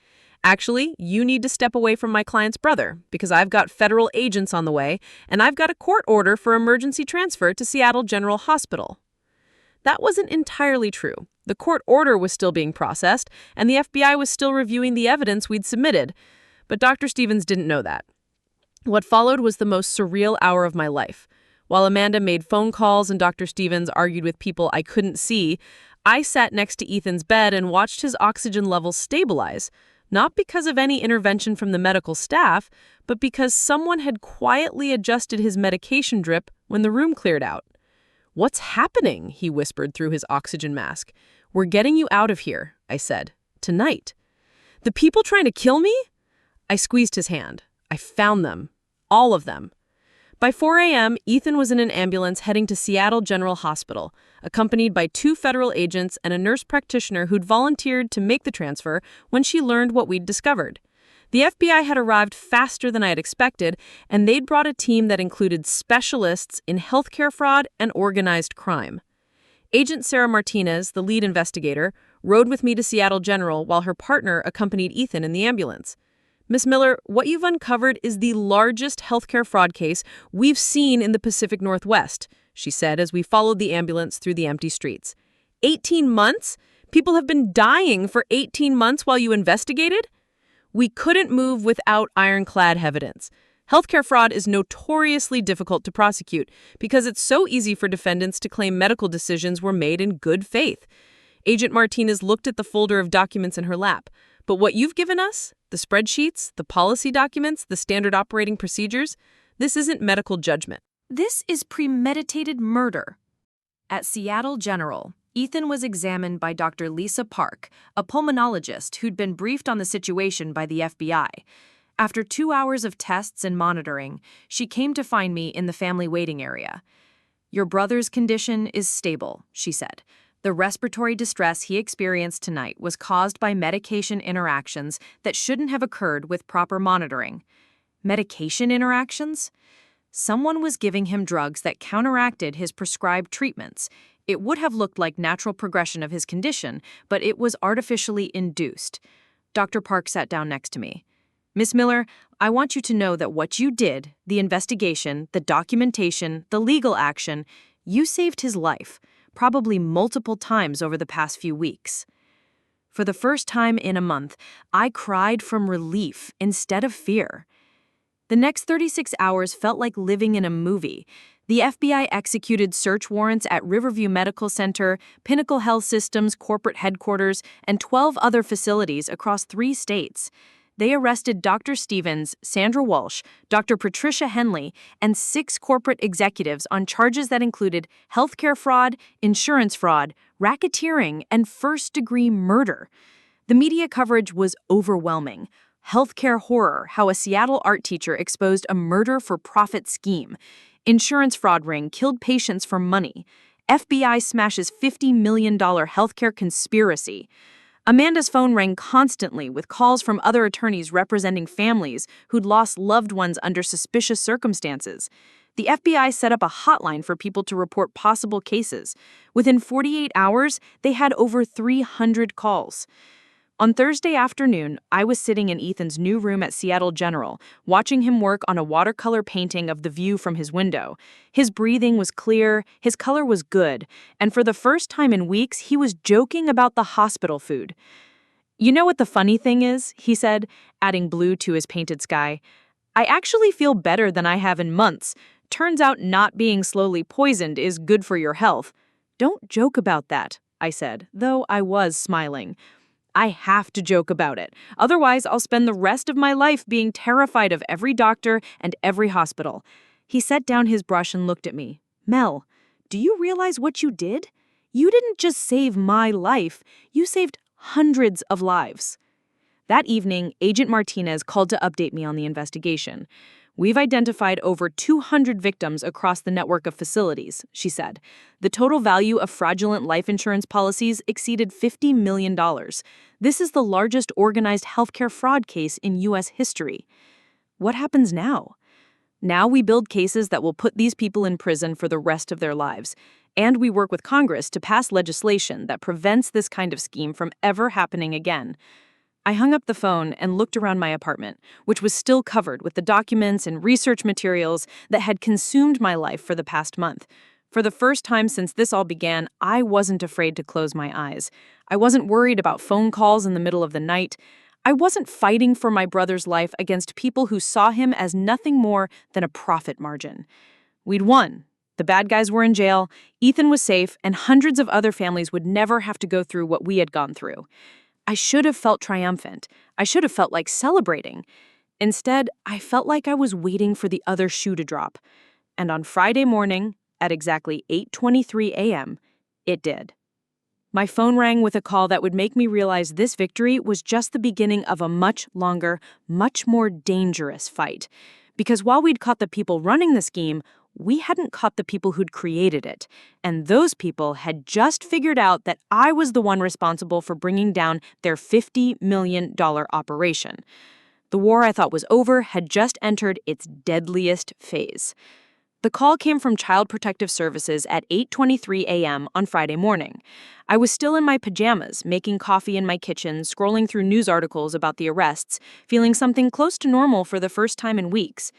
Actually, you need to step away from my client's brother, because I've got federal agents on the way, and I've got a court order for emergency transfer to Seattle General Hospital. That wasn't entirely true. The court order was still being processed, and the FBI was still reviewing the evidence we'd submitted. But Dr. Stevens didn't know that. What followed was the most surreal hour of my life. While Amanda made phone calls and Dr. Stevens argued with people I couldn't see, I sat next to Ethan's bed and watched his oxygen levels stabilize. Not because of any intervention from the medical staff, but because someone had quietly adjusted his medication drip when the room cleared out. "What's happening?" he whispered through his oxygen mask. "We're getting you out of here," I said. "Tonight." "The people trying to kill me?" I squeezed his hand. I found them. All of them. By 4 a.m., Ethan was in an ambulance heading to Seattle General Hospital, accompanied by 2 federal agents and a nurse practitioner who'd volunteered to make the transfer when she learned what we'd discovered. The FBI had arrived faster than I had expected, and they'd brought a team that included specialists in healthcare fraud and organized crime. Agent Sarah Martinez, the lead investigator, rode with me to Seattle General while her partner accompanied Ethan in the ambulance. Miss Miller, what you've uncovered is the largest healthcare fraud case we've seen in the Pacific Northwest, she said as we followed the ambulance through the empty streets. 18 months? People have been dying for 18 months while you investigated? We couldn't move without ironclad evidence. Healthcare fraud is notoriously difficult to prosecute because it's so easy for defendants to claim medical decisions were made in good faith. Agent Martinez looked at the folder of documents in her lap. But what you've given us, the spreadsheets, the policy documents, the standard operating procedures, this isn't medical judgment. This is premeditated murder. At Seattle General, Ethan was examined by Dr. Lisa Park, a pulmonologist who'd been briefed on the situation by the FBI. After 2 hours of tests and monitoring, she came to find me in the family waiting area. "Your brother's condition is stable," she said. "The respiratory distress he experienced tonight was caused by medication interactions that shouldn't have occurred with proper monitoring." Medication interactions? Someone was giving him drugs that counteracted his prescribed treatments. It would have looked like natural progression of his condition, but it was artificially induced. Dr. Park sat down next to me. "Miss Miller, I want you to know that what you did, the investigation, the documentation, the legal action, you saved his life, probably multiple times over the past few weeks." For the first time in a month, I cried from relief instead of fear. The next 36 hours felt like living in a movie. The FBI executed search warrants at Riverview Medical Center, Pinnacle Health Systems corporate headquarters, and 12 other facilities across 3 states. They arrested Dr. Stevens, Sandra Walsh, Dr. Patricia Henley, and 6 corporate executives on charges that included healthcare fraud, insurance fraud, racketeering, and first-degree murder. The media coverage was overwhelming. Healthcare horror, how a Seattle art teacher exposed a murder-for-profit scheme. Insurance fraud ring killed patients for money. FBI smashes $50 million healthcare conspiracy. Amanda's phone rang constantly with calls from other attorneys representing families who'd lost loved ones under suspicious circumstances. The FBI set up a hotline for people to report possible cases. Within 48 hours, they had over 300 calls. On Thursday afternoon, I was sitting in Ethan's new room at Seattle General, watching him work on a watercolor painting of the view from his window. His breathing was clear, his color was good, and for the first time in weeks, he was joking about the hospital food. "You know what the funny thing is?" he said, adding blue to his painted sky. "I actually feel better than I have in months. Turns out not being slowly poisoned is good for your health." "Don't joke about that," I said, though I was smiling. "I have to joke about it. Otherwise, I'll spend the rest of my life being terrified of every doctor and every hospital." He set down his brush and looked at me. "Mel, do you realize what you did? You didn't just save my life. You saved hundreds of lives." That evening, Agent Martinez called to update me on the investigation. "We've identified over 200 victims across the network of facilities," she said. "The total value of fraudulent life insurance policies exceeded $50 million. This is the largest organized healthcare fraud case in U.S. history." What happens now? Now we build cases that will put these people in prison for the rest of their lives. And we work with Congress to pass legislation that prevents this kind of scheme from ever happening again. I hung up the phone and looked around my apartment, which was still covered with the documents and research materials that had consumed my life for the past month. For the first time since this all began, I wasn't afraid to close my eyes. I wasn't worried about phone calls in the middle of the night. I wasn't fighting for my brother's life against people who saw him as nothing more than a profit margin. We'd won. The bad guys were in jail, Ethan was safe, and hundreds of other families would never have to go through what we had gone through. I should have felt triumphant. I should have felt like celebrating. Instead, I felt like I was waiting for the other shoe to drop. And on Friday morning, at exactly 8:23 a.m., it did. My phone rang with a call that would make me realize this victory was just the beginning of a much longer, much more dangerous fight. Because while we'd caught the people running the scheme, we hadn't caught the people who'd created it. And those people had just figured out that I was the one responsible for bringing down their $50 million operation. The war I thought was over had just entered its deadliest phase. The call came from Child Protective Services at 8:23 a.m. on Friday morning. I was still in my pajamas, making coffee in my kitchen, scrolling through news articles about the arrests, feeling something close to normal for the first time in weeks.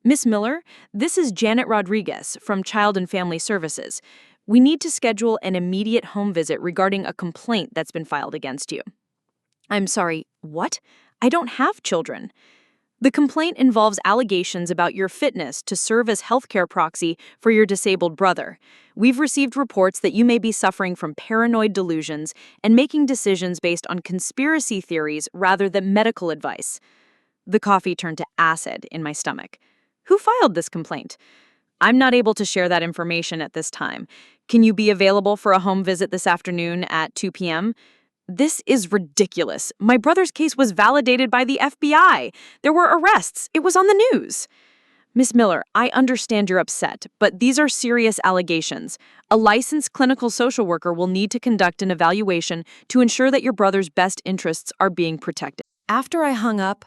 "Miss Miller, this is Janet Rodriguez from Child and Family Services. We need to schedule an immediate home visit regarding a complaint that's been filed against you. I'm sorry, what? I don't have children. The complaint involves allegations about your fitness to serve as healthcare proxy for your disabled brother. We've received reports that you may be suffering from paranoid delusions and making decisions based on conspiracy theories rather than medical advice. The coffee turned to acid in my stomach. Who filed this complaint? I'm not able to share that information at this time. Can you be available for a home visit this afternoon at 2 p.m.? This is ridiculous. My brother's case was validated by the FBI. There were arrests. It was on the news. Miss Miller, I understand you're upset, but these are serious allegations. A licensed clinical social worker will need to conduct an evaluation to ensure that your brother's best interests are being protected. After I hung up,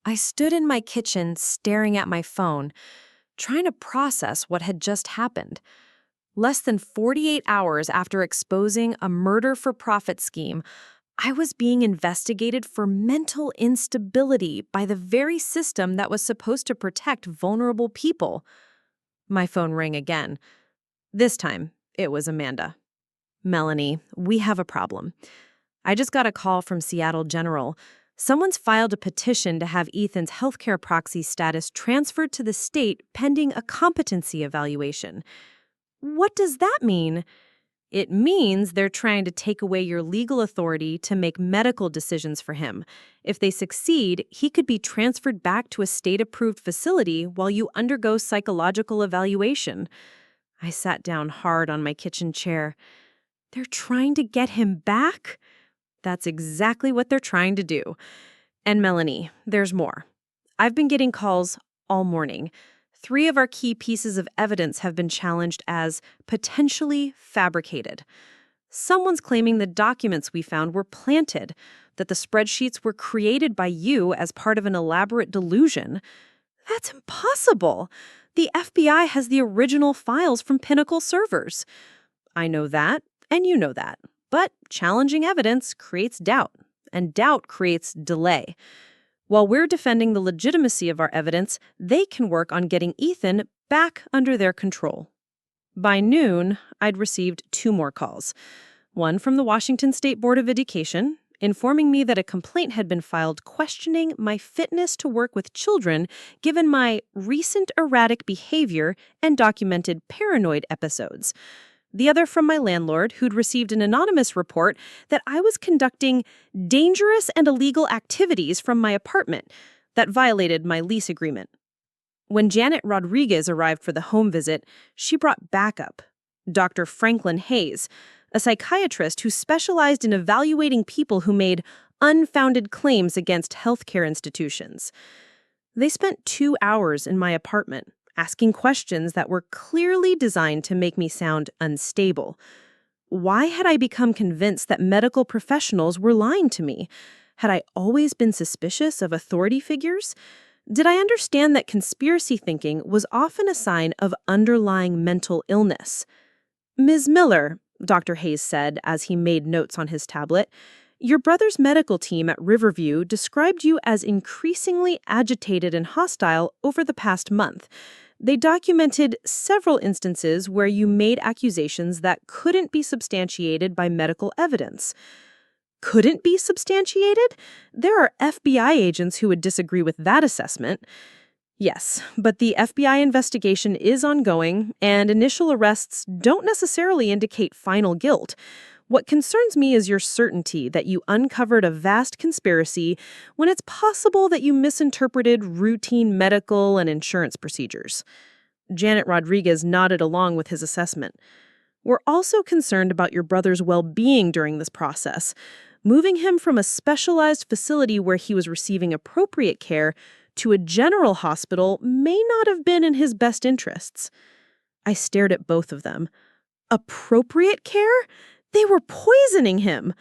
I stood in my kitchen staring at my phone, trying to process what had just happened. Less than 48 hours after exposing a murder-for-profit scheme, I was being investigated for mental instability by the very system that was supposed to protect vulnerable people. My phone rang again. This time, it was Amanda. Melanie, we have a problem. I just got a call from Seattle General. Someone's filed a petition to have Ethan's healthcare proxy status transferred to the state pending a competency evaluation. What does that mean? It means they're trying to take away your legal authority to make medical decisions for him. If they succeed, he could be transferred back to a state-approved facility while you undergo psychological evaluation. I sat down hard on my kitchen chair. They're trying to get him back? That's exactly what they're trying to do. And Melanie, there's more. I've been getting calls all morning. 3 of our key pieces of evidence have been challenged as potentially fabricated. Someone's claiming the documents we found were planted, that the spreadsheets were created by you as part of an elaborate delusion. That's impossible. The FBI has the original files from Pinnacle servers. I know that, and you know that. But challenging evidence creates doubt, and doubt creates delay. While we're defending the legitimacy of our evidence, they can work on getting Ethan back under their control. By noon, I'd received 2 more calls. One from the Washington State Board of Education, informing me that a complaint had been filed questioning my fitness to work with children given my recent erratic behavior and documented paranoid episodes. The other from my landlord, who'd received an anonymous report that I was conducting dangerous and illegal activities from my apartment that violated my lease agreement. When Janet Rodriguez arrived for the home visit, she brought backup. Dr. Franklin Hayes, a psychiatrist who specialized in evaluating people who made unfounded claims against healthcare institutions. They spent 2 hours in my apartment, asking questions that were clearly designed to make me sound unstable. Why had I become convinced that medical professionals were lying to me? Had I always been suspicious of authority figures? Did I understand that conspiracy thinking was often a sign of underlying mental illness? Ms. Miller, Dr. Hayes said as he made notes on his tablet, your brother's medical team at Riverview described you as increasingly agitated and hostile over the past month. They documented several instances where you made accusations that couldn't be substantiated by medical evidence. Couldn't be substantiated? There are FBI agents who would disagree with that assessment. Yes, but the FBI investigation is ongoing, and initial arrests don't necessarily indicate final guilt. What concerns me is your certainty that you uncovered a vast conspiracy when it's possible that you misinterpreted routine medical and insurance procedures. Janet Rodriguez nodded along with his assessment. We're also concerned about your brother's well-being during this process. Moving him from a specialized facility where he was receiving appropriate care to a general hospital may not have been in his best interests. I stared at both of them. Appropriate care? They were poisoning him.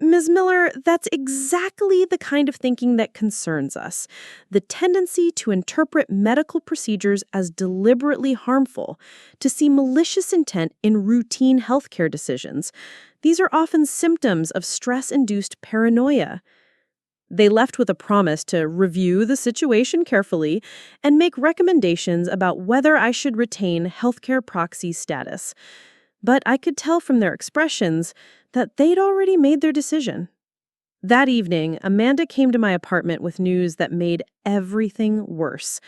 Ms. Miller, that's exactly the kind of thinking that concerns us. The tendency to interpret medical procedures as deliberately harmful, to see malicious intent in routine healthcare decisions. These are often symptoms of stress-induced paranoia. They left with a promise to review the situation carefully and make recommendations about whether I should retain healthcare proxy status. but I could tell from their expressions that they'd already made their decision. That evening, Amanda came to my apartment with news that made everything worse.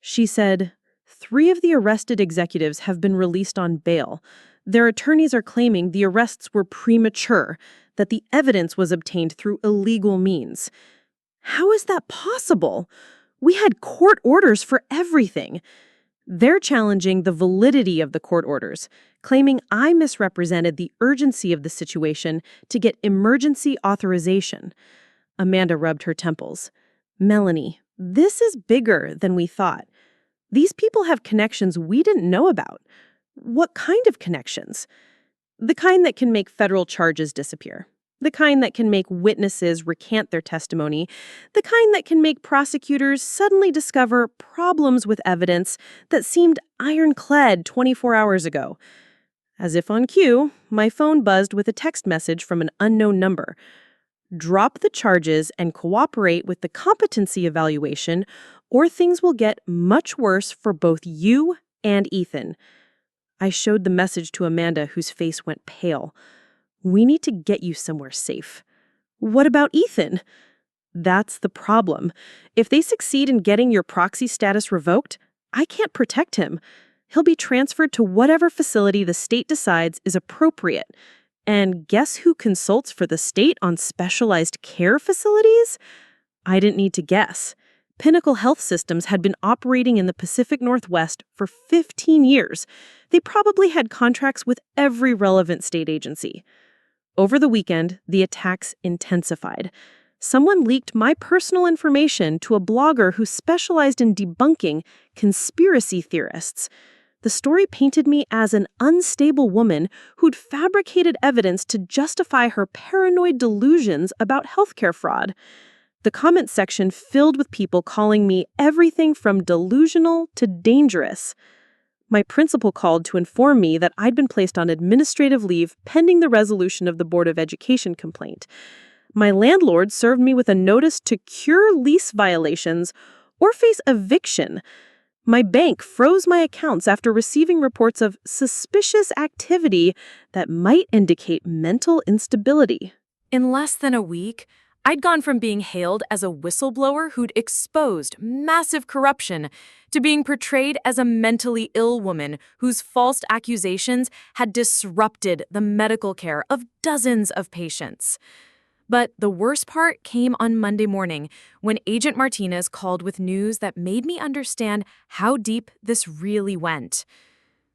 She said, 3 of the arrested executives have been released on bail. Their attorneys are claiming the arrests were premature, that the evidence was obtained through illegal means. How is that possible? We had court orders for everything. They're challenging the validity of the court orders, claiming I misrepresented the urgency of the situation to get emergency authorization. Amanda rubbed her temples. Melanie, this is bigger than we thought. These people have connections we didn't know about. What kind of connections? The kind that can make federal charges disappear. The kind that can make witnesses recant their testimony. The kind that can make prosecutors suddenly discover problems with evidence that seemed ironclad 24 hours ago. As if on cue, my phone buzzed with a text message from an unknown number. Drop the charges and cooperate with the competency evaluation, or things will get much worse for both you and Ethan. I showed the message to Amanda, whose face went pale. We need to get you somewhere safe. What about Ethan? That's the problem. If they succeed in getting your proxy status revoked, I can't protect him. He'll be transferred to whatever facility the state decides is appropriate. And guess who consults for the state on specialized care facilities? I didn't need to guess. Pinnacle Health Systems had been operating in the Pacific Northwest for 15 years. They probably had contracts with every relevant state agency. Over the weekend, the attacks intensified. Someone leaked my personal information to a blogger who specialized in debunking conspiracy theorists. The story painted me as an unstable woman who'd fabricated evidence to justify her paranoid delusions about healthcare fraud. The comment section filled with people calling me everything from delusional to dangerous. My principal called to inform me that I'd been placed on administrative leave pending the resolution of the Board of Education complaint. My landlord served me with a notice to cure lease violations or face eviction. My bank froze my accounts after receiving reports of suspicious activity that might indicate mental instability. In less than a week, I'd gone from being hailed as a whistleblower who'd exposed massive corruption to being portrayed as a mentally ill woman whose false accusations had disrupted the medical care of dozens of patients. But the worst part came on Monday morning when Agent Martinez called with news that made me understand how deep this really went.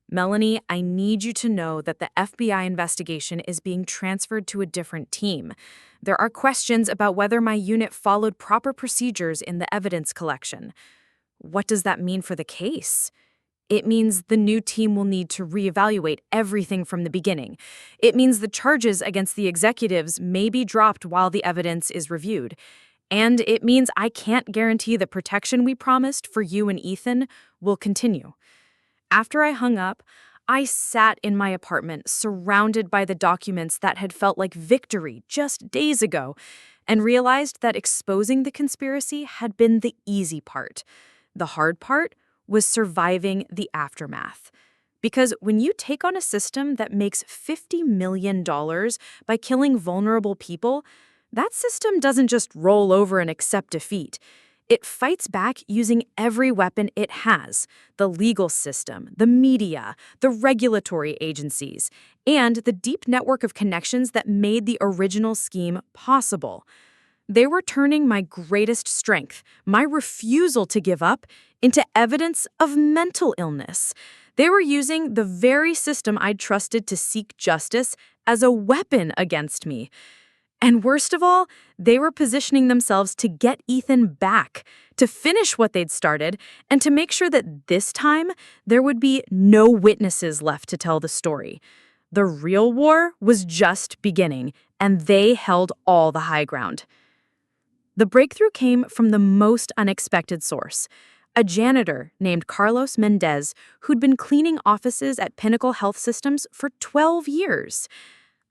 Melanie, I need you to know that the FBI investigation is being transferred to a different team. There are questions about whether my unit followed proper procedures in the evidence collection. What does that mean for the case? It means the new team will need to reevaluate everything from the beginning. It means the charges against the executives may be dropped while the evidence is reviewed. And it means I can't guarantee the protection we promised for you and Ethan will continue. After I hung up, I sat in my apartment surrounded by the documents that had felt like victory just days ago and realized that exposing the conspiracy had been the easy part. The hard part was surviving the aftermath. Because when you take on a system that makes $50 million by killing vulnerable people, that system doesn't just roll over and accept defeat. It fights back using every weapon it has: the legal system, the media, the regulatory agencies, and the deep network of connections that made the original scheme possible. They were turning my greatest strength, my refusal to give up, into evidence of mental illness. They were using the very system I'd trusted to seek justice as a weapon against me. And worst of all, they were positioning themselves to get Ethan back, to finish what they'd started, and to make sure that this time there would be no witnesses left to tell the story. The real war was just beginning, and they held all the high ground. The breakthrough came from the most unexpected source: a janitor named Carlos Mendez who'd been cleaning offices at Pinnacle Health Systems for 12 years.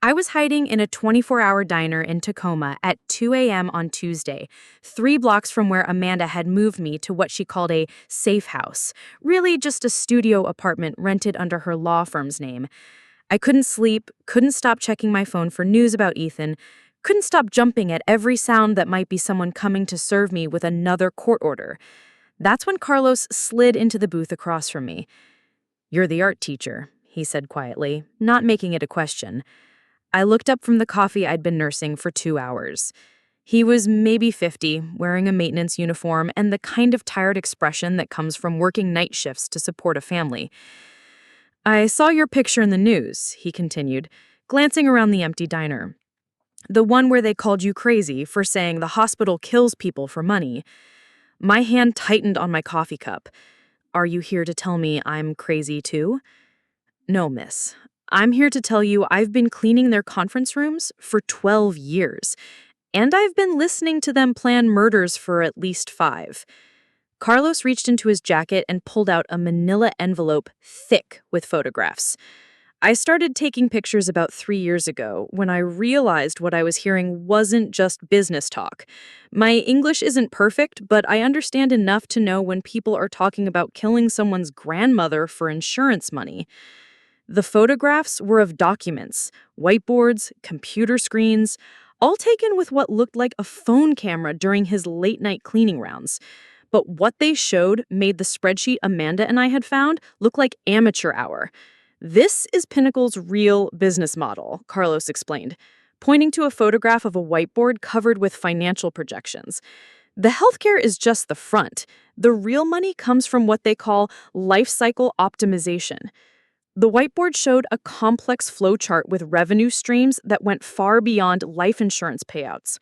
I was hiding in a 24-hour diner in Tacoma at 2 a.m. on Tuesday, 3 blocks from where Amanda had moved me to what she called a safe house, really just a studio apartment rented under her law firm's name. I couldn't sleep, couldn't stop checking my phone for news about Ethan, couldn't stop jumping at every sound that might be someone coming to serve me with another court order. That's when Carlos slid into the booth across from me. "You're the art teacher," he said quietly, not making it a question. I looked up from the coffee I'd been nursing for 2 hours. He was maybe 50, wearing a maintenance uniform and the kind of tired expression that comes from working night shifts to support a family. "I saw your picture in the news," he continued, glancing around the empty diner. "The one where they called you crazy for saying the hospital kills people for money." My hand tightened on my coffee cup. "Are you here to tell me I'm crazy too?" "No, miss. I'm here to tell you I've been cleaning their conference rooms for 12 years, and I've been listening to them plan murders for at least 5. Carlos reached into his jacket and pulled out a manila envelope thick with photographs. "I started taking pictures about 3 years ago when I realized what I was hearing wasn't just business talk. My English isn't perfect, but I understand enough to know when people are talking about killing someone's grandmother for insurance money." The photographs were of documents, whiteboards, computer screens, all taken with what looked like a phone camera during his late-night cleaning rounds. But what they showed made the spreadsheet Amanda and I had found look like amateur hour. "This is Pinnacle's real business model," Carlos explained, pointing to a photograph of a whiteboard covered with financial projections. "The healthcare is just the front. The real money comes from what they call life cycle optimization." The whiteboard showed a complex flowchart with revenue streams that went far beyond life insurance payouts.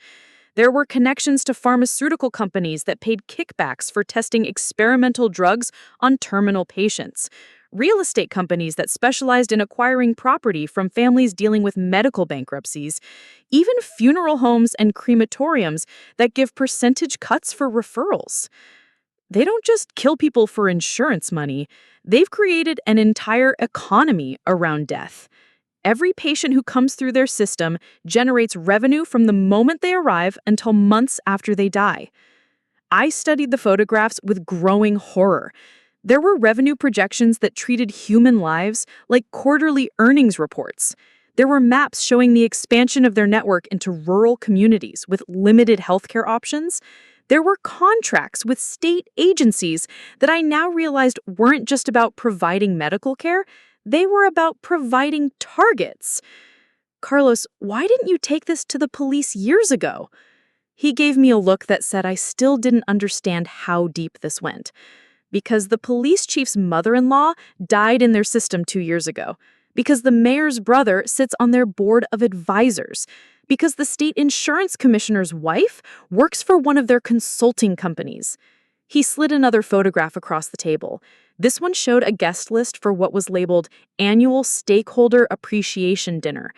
There were connections to pharmaceutical companies that paid kickbacks for testing experimental drugs on terminal patients, real estate companies that specialized in acquiring property from families dealing with medical bankruptcies, even funeral homes and crematoriums that give percentage cuts for referrals. They don't just kill people for insurance money, they've created an entire economy around death. Every patient who comes through their system generates revenue from the moment they arrive until months after they die. I studied the photographs with growing horror. There were revenue projections that treated human lives like quarterly earnings reports. There were maps showing the expansion of their network into rural communities with limited healthcare options. There were contracts with state agencies that I now realized weren't just about providing medical care, they were about providing targets. "Carlos, why didn't you take this to the police years ago?" He gave me a look that said I still didn't understand how deep this went. "Because the police chief's mother-in-law died in their system 2 years ago. Because the mayor's brother sits on their board of advisors. Because the state insurance commissioner's wife works for one of their consulting companies." He slid another photograph across the table. This one showed a guest list for what was labeled Annual Stakeholder Appreciation Dinner.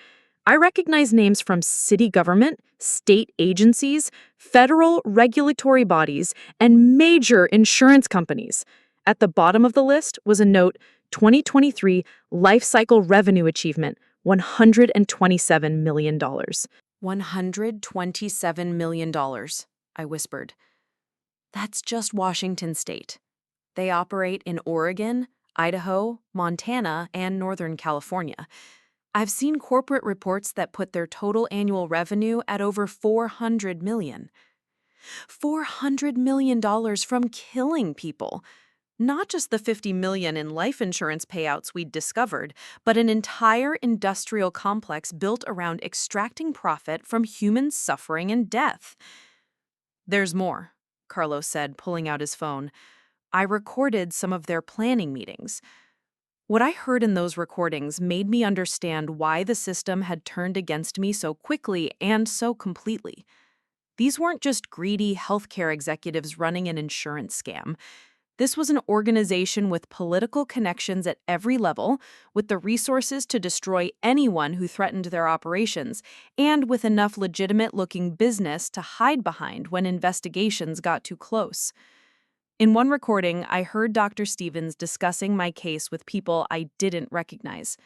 I recognized names from city government, state agencies, federal regulatory bodies, and major insurance companies. At the bottom of the list was a note, 2023 Life Cycle Revenue Achievement, $127 million. $127 million, I whispered. That's just Washington state. They operate in Oregon, Idaho, Montana, and Northern California. I've seen corporate reports that put their total annual revenue at over $400 million. $400 million from killing people. Not just the $50 million in life insurance payouts we'd discovered, but an entire industrial complex built around extracting profit from human suffering and death. "There's more," Carlos said, pulling out his phone. "I recorded some of their planning meetings. What I heard in those recordings made me understand why the system had turned against me so quickly and so completely. These weren't just greedy healthcare executives running an insurance scam. This was an organization with political connections at every level, with the resources to destroy anyone who threatened their operations, and with enough legitimate-looking business to hide behind when investigations got too close. In one recording, I heard Dr. Stevens discussing my case with people I didn't recognize.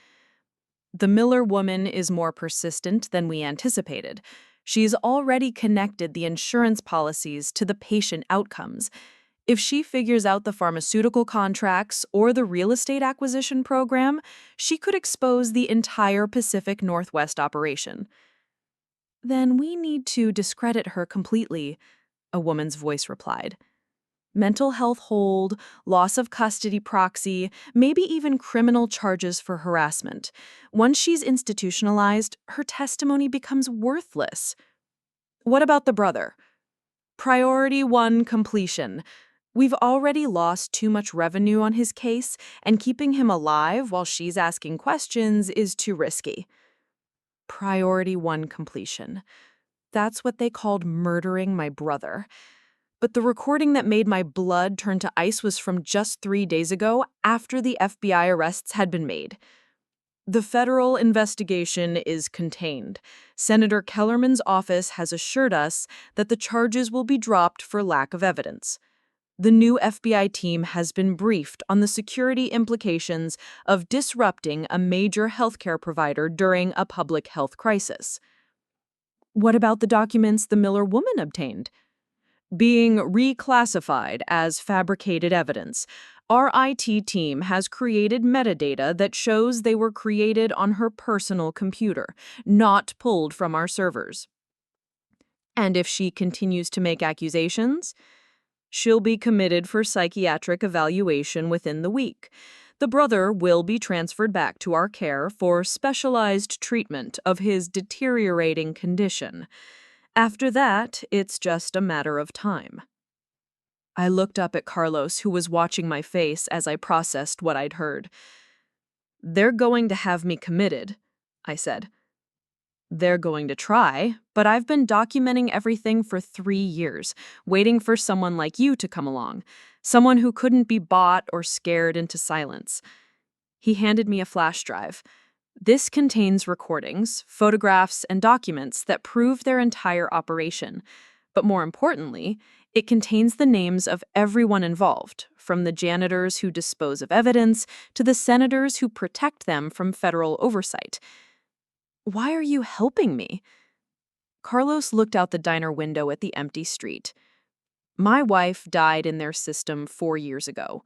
The Miller woman is more persistent than we anticipated. She's already connected the insurance policies to the patient outcomes. If she figures out the pharmaceutical contracts or the real estate acquisition program, she could expose the entire Pacific Northwest operation. Then we need to discredit her completely, a woman's voice replied. Mental health hold, loss of custody proxy, maybe even criminal charges for harassment. Once she's institutionalized, her testimony becomes worthless. What about the brother? Priority 1 completion. We've already lost too much revenue on his case, and keeping him alive while she's asking questions is too risky. Priority 1 completion. That's what they called murdering my brother. But the recording that made my blood turn to ice was from just 3 days ago, after the FBI arrests had been made. The federal investigation is contained. Senator Kellerman's office has assured us that the charges will be dropped for lack of evidence. The new FBI team has been briefed on the security implications of disrupting a major healthcare provider during a public health crisis. What about the documents the Miller woman obtained? Being reclassified as fabricated evidence, our IT team has created metadata that shows they were created on her personal computer, not pulled from our servers. And if she continues to make accusations, she'll be committed for psychiatric evaluation within the week. The brother will be transferred back to our care for specialized treatment of his deteriorating condition. After that, it's just a matter of time. I looked up at Carlos, who was watching my face as I processed what I'd heard. "They're going to have me committed," I said. "They're going to try, but I've been documenting everything for 3 years, waiting for someone like you to come along, someone who couldn't be bought or scared into silence." He handed me a flash drive. This contains recordings, photographs, and documents that prove their entire operation. But more importantly, it contains the names of everyone involved, from the janitors who dispose of evidence to the senators who protect them from federal oversight. "Why are you helping me?" Carlos looked out the diner window at the empty street. "My wife died in their system 4 years ago.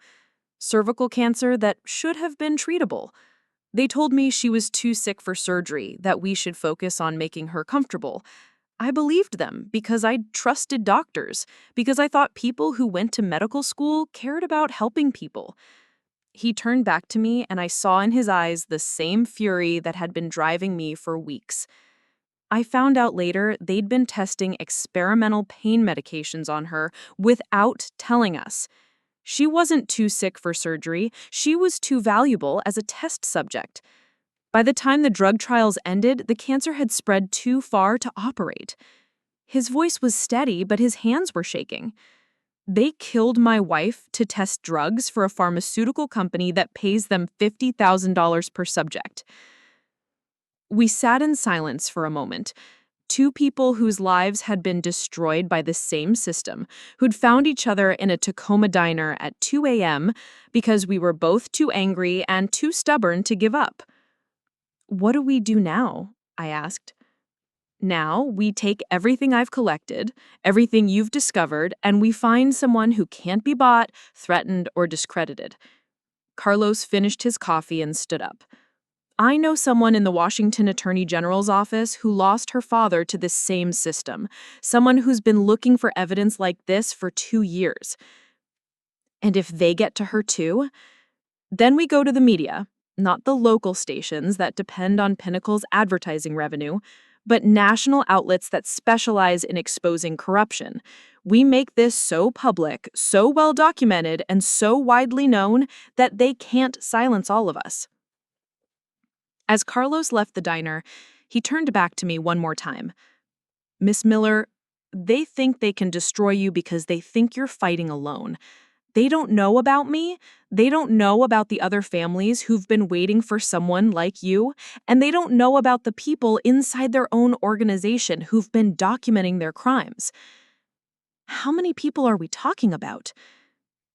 Cervical cancer that should have been treatable. They told me she was too sick for surgery, that we should focus on making her comfortable. I believed them because I trusted doctors, because I thought people who went to medical school cared about helping people." He turned back to me, and I saw in his eyes the same fury that had been driving me for weeks. I found out later they'd been testing experimental pain medications on her without telling us. She wasn't too sick for surgery, she was too valuable as a test subject. By the time the drug trials ended, the cancer had spread too far to operate. His voice was steady, but his hands were shaking. "They killed my wife to test drugs for a pharmaceutical company that pays them $50,000 per subject." We sat in silence for a moment. Two people whose lives had been destroyed by the same system, who'd found each other in a Tacoma diner at 2 a.m. because we were both too angry and too stubborn to give up. "What do we do now?" I asked. "Now we take everything I've collected, everything you've discovered, and we find someone who can't be bought, threatened, or discredited." Carlos finished his coffee and stood up. "I know someone in the Washington Attorney General's office who lost her father to this same system, someone who's been looking for evidence like this for 2 years. And if they get to her too, then we go to the media, not the local stations that depend on Pinnacle's advertising revenue, but national outlets that specialize in exposing corruption. We make this so public, so well documented, and so widely known that they can't silence all of us." As Carlos left the diner, he turned back to me one more time. "Miss Miller, they think they can destroy you because they think you're fighting alone. They don't know about me, they don't know about the other families who've been waiting for someone like you, and they don't know about the people inside their own organization who've been documenting their crimes." How many people are we talking about?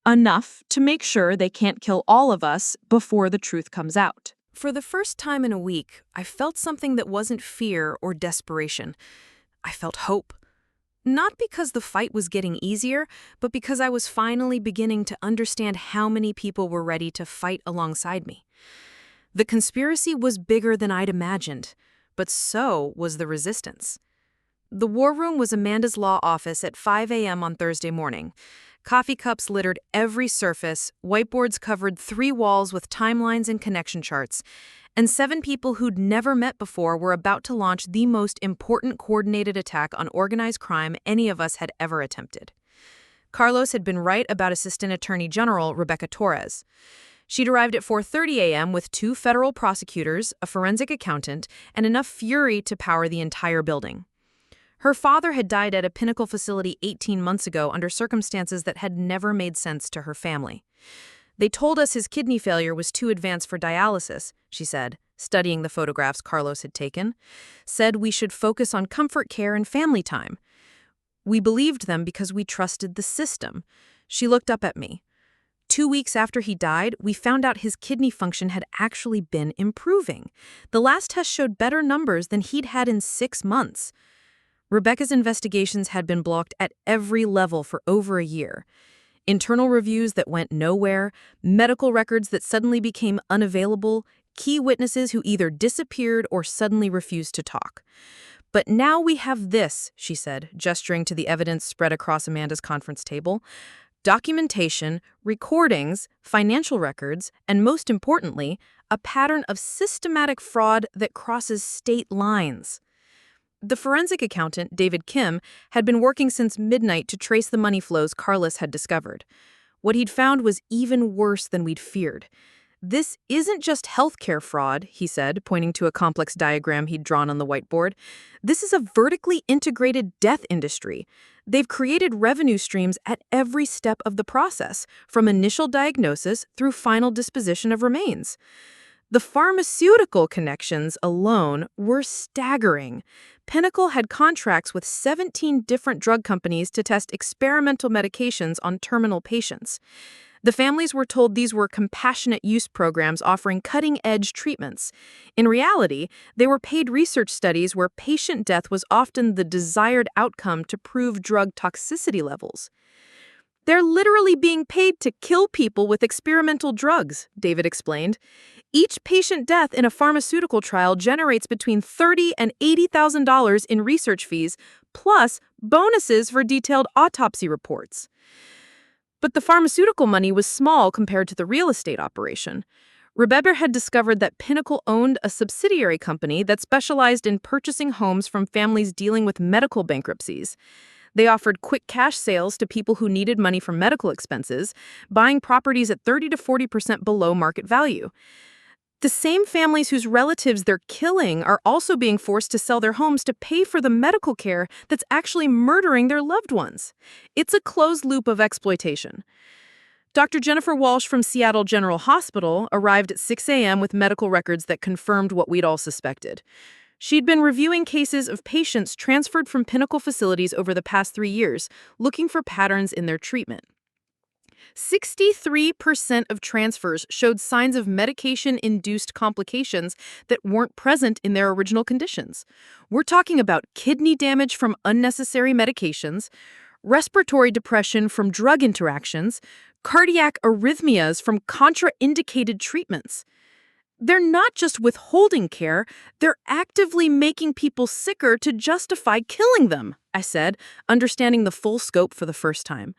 Enough to make sure they can't kill all of us before the truth comes out. For the first time in a week, I felt something that wasn't fear or desperation. I felt hope. Not because the fight was getting easier, but because I was finally beginning to understand how many people were ready to fight alongside me. The conspiracy was bigger than I'd imagined, but so was the resistance. The war room was Amanda's law office at 5 a.m. on Thursday morning. Coffee cups littered every surface, whiteboards covered 3 walls with timelines and connection charts, and 7 people who'd never met before were about to launch the most important coordinated attack on organized crime any of us had ever attempted. Carlos had been right about Assistant Attorney General Rebecca Torres. She'd arrived at 4:30 a.m. with 2 federal prosecutors, a forensic accountant, and enough fury to power the entire building. Her father had died at a Pinnacle facility 18 months ago under circumstances that had never made sense to her family. They told us his kidney failure was too advanced for dialysis, she said, studying the photographs Carlos had taken. Said we should focus on comfort care and family time. We believed them because we trusted the system. She looked up at me. 2 weeks after he died, we found out his kidney function had actually been improving. The last test showed better numbers than he'd had in 6 months. Rebecca's investigations had been blocked at every level for over a year. Internal reviews that went nowhere, medical records that suddenly became unavailable, key witnesses who either disappeared or suddenly refused to talk. But now we have this, she said, gesturing to the evidence spread across Amanda's conference table. Documentation, recordings, financial records, and most importantly, a pattern of systematic fraud that crosses state lines. The forensic accountant, David Kim, had been working since midnight to trace the money flows Carlos had discovered. What he'd found was even worse than we'd feared. This isn't just healthcare fraud, he said, pointing to a complex diagram he'd drawn on the whiteboard. This is a vertically integrated death industry. They've created revenue streams at every step of the process, from initial diagnosis through final disposition of remains. The pharmaceutical connections alone were staggering. Pinnacle had contracts with 17 different drug companies to test experimental medications on terminal patients. The families were told these were compassionate use programs offering cutting-edge treatments. In reality, they were paid research studies where patient death was often the desired outcome to prove drug toxicity levels. They're literally being paid to kill people with experimental drugs, David explained. Each patient death in a pharmaceutical trial generates between $30,000 and $80,000 in research fees, plus bonuses for detailed autopsy reports. But the pharmaceutical money was small compared to the real estate operation. Rebecca had discovered that Pinnacle owned a subsidiary company that specialized in purchasing homes from families dealing with medical bankruptcies. They offered quick cash sales to people who needed money for medical expenses, buying properties at 30 to 40% below market value. The same families whose relatives they're killing are also being forced to sell their homes to pay for the medical care that's actually murdering their loved ones. It's a closed loop of exploitation. Dr. Jennifer Walsh from Seattle General Hospital arrived at 6 a.m. with medical records that confirmed what we'd all suspected. She'd been reviewing cases of patients transferred from Pinnacle facilities over the past 3 years, looking for patterns in their treatment. 63% of transfers showed signs of medication-induced complications that weren't present in their original conditions. We're talking about kidney damage from unnecessary medications, respiratory depression from drug interactions, cardiac arrhythmias from contraindicated treatments. They're not just withholding care, they're actively making people sicker to justify killing them, I said, understanding the full scope for the first time.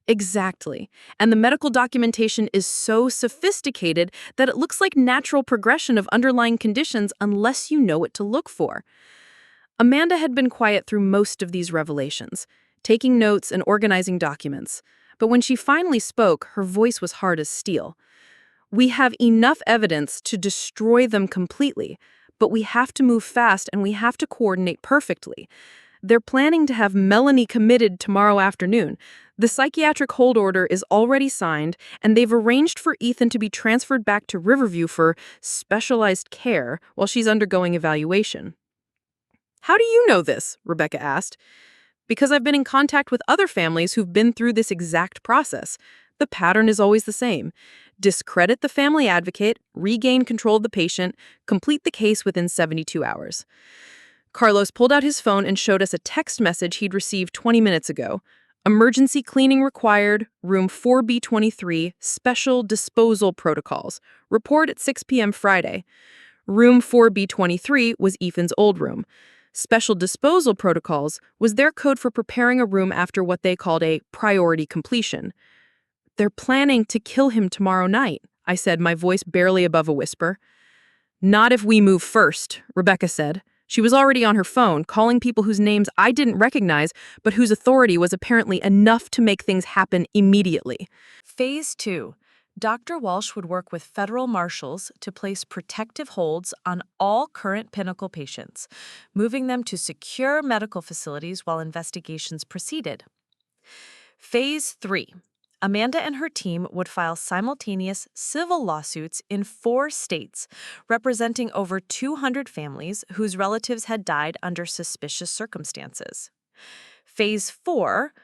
Exactly. And the medical documentation is so sophisticated that it looks like natural progression of underlying conditions unless you know what to look for. Amanda had been quiet through most of these revelations, taking notes and organizing documents. But when she finally spoke, her voice was hard as steel. We have enough evidence to destroy them completely, but we have to move fast and we have to coordinate perfectly. They're planning to have Melanie committed tomorrow afternoon. The psychiatric hold order is already signed, and they've arranged for Ethan to be transferred back to Riverview for specialized care while she's undergoing evaluation. How do you know this? Rebecca asked. Because I've been in contact with other families who've been through this exact process. The pattern is always the same. Discredit the family advocate, regain control of the patient, complete the case within 72 hours. Carlos pulled out his phone and showed us a text message he'd received 20 minutes ago. Emergency cleaning required, room 4B23, special disposal protocols. Report at 6 p.m. Friday. Room 4B23 was Ethan's old room. Special disposal protocols was their code for preparing a room after what they called a priority completion. They're planning to kill him tomorrow night, I said, my voice barely above a whisper. Not if we move first, Rebecca said. She was already on her phone, calling people whose names I didn't recognize, but whose authority was apparently enough to make things happen immediately. Phase 2. Dr. Walsh would work with federal marshals to place protective holds on all current Pinnacle patients, moving them to secure medical facilities while investigations proceeded. Phase 3. Amanda and her team would file simultaneous civil lawsuits in 4 states, representing over 200 families whose relatives had died under suspicious circumstances. Phase 4.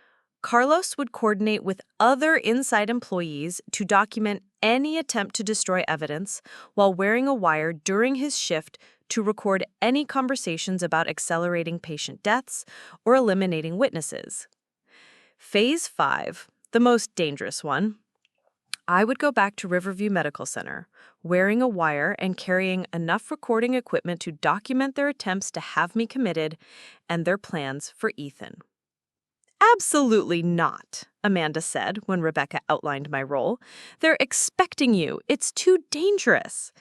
Carlos would coordinate with other inside employees to document any attempt to destroy evidence while wearing a wire during his shift to record any conversations about accelerating patient deaths or eliminating witnesses. Phase 5. The most dangerous one. I would go back to Riverview Medical Center, wearing a wire and carrying enough recording equipment to document their attempts to have me committed and their plans for Ethan. Absolutely not, Amanda said when Rebecca outlined my role. They're expecting you. It's too dangerous.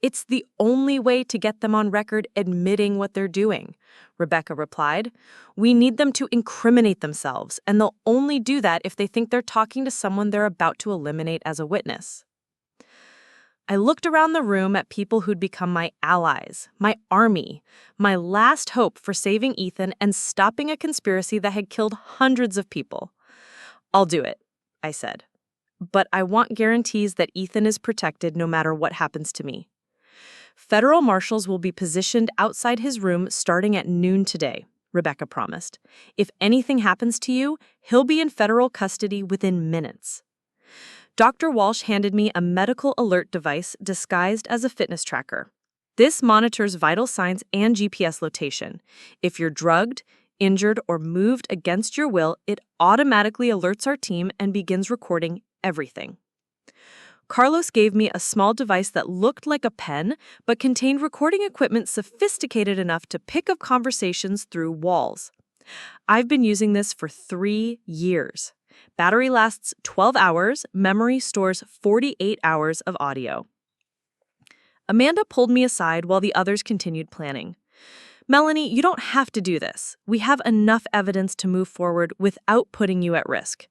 It's the only way to get them on record admitting what they're doing, Rebecca replied. We need them to incriminate themselves, and they'll only do that if they think they're talking to someone they're about to eliminate as a witness. I looked around the room at people who'd become my allies, my army, my last hope for saving Ethan and stopping a conspiracy that had killed hundreds of people. I'll do it, I said. But I want guarantees that Ethan is protected no matter what happens to me. Federal marshals will be positioned outside his room starting at noon today, Rebecca promised. If anything happens to you, he'll be in federal custody within minutes. Dr. Walsh handed me a medical alert device disguised as a fitness tracker. This monitors vital signs and GPS location. If you're drugged, injured, or moved against your will, it automatically alerts our team and begins recording everything. Carlos gave me a small device that looked like a pen, but contained recording equipment sophisticated enough to pick up conversations through walls. I've been using this for 3 years. Battery lasts 12 hours, memory stores 48 hours of audio. Amanda pulled me aside while the others continued planning. Melanie, you don't have to do this. We have enough evidence to move forward without putting you at risk.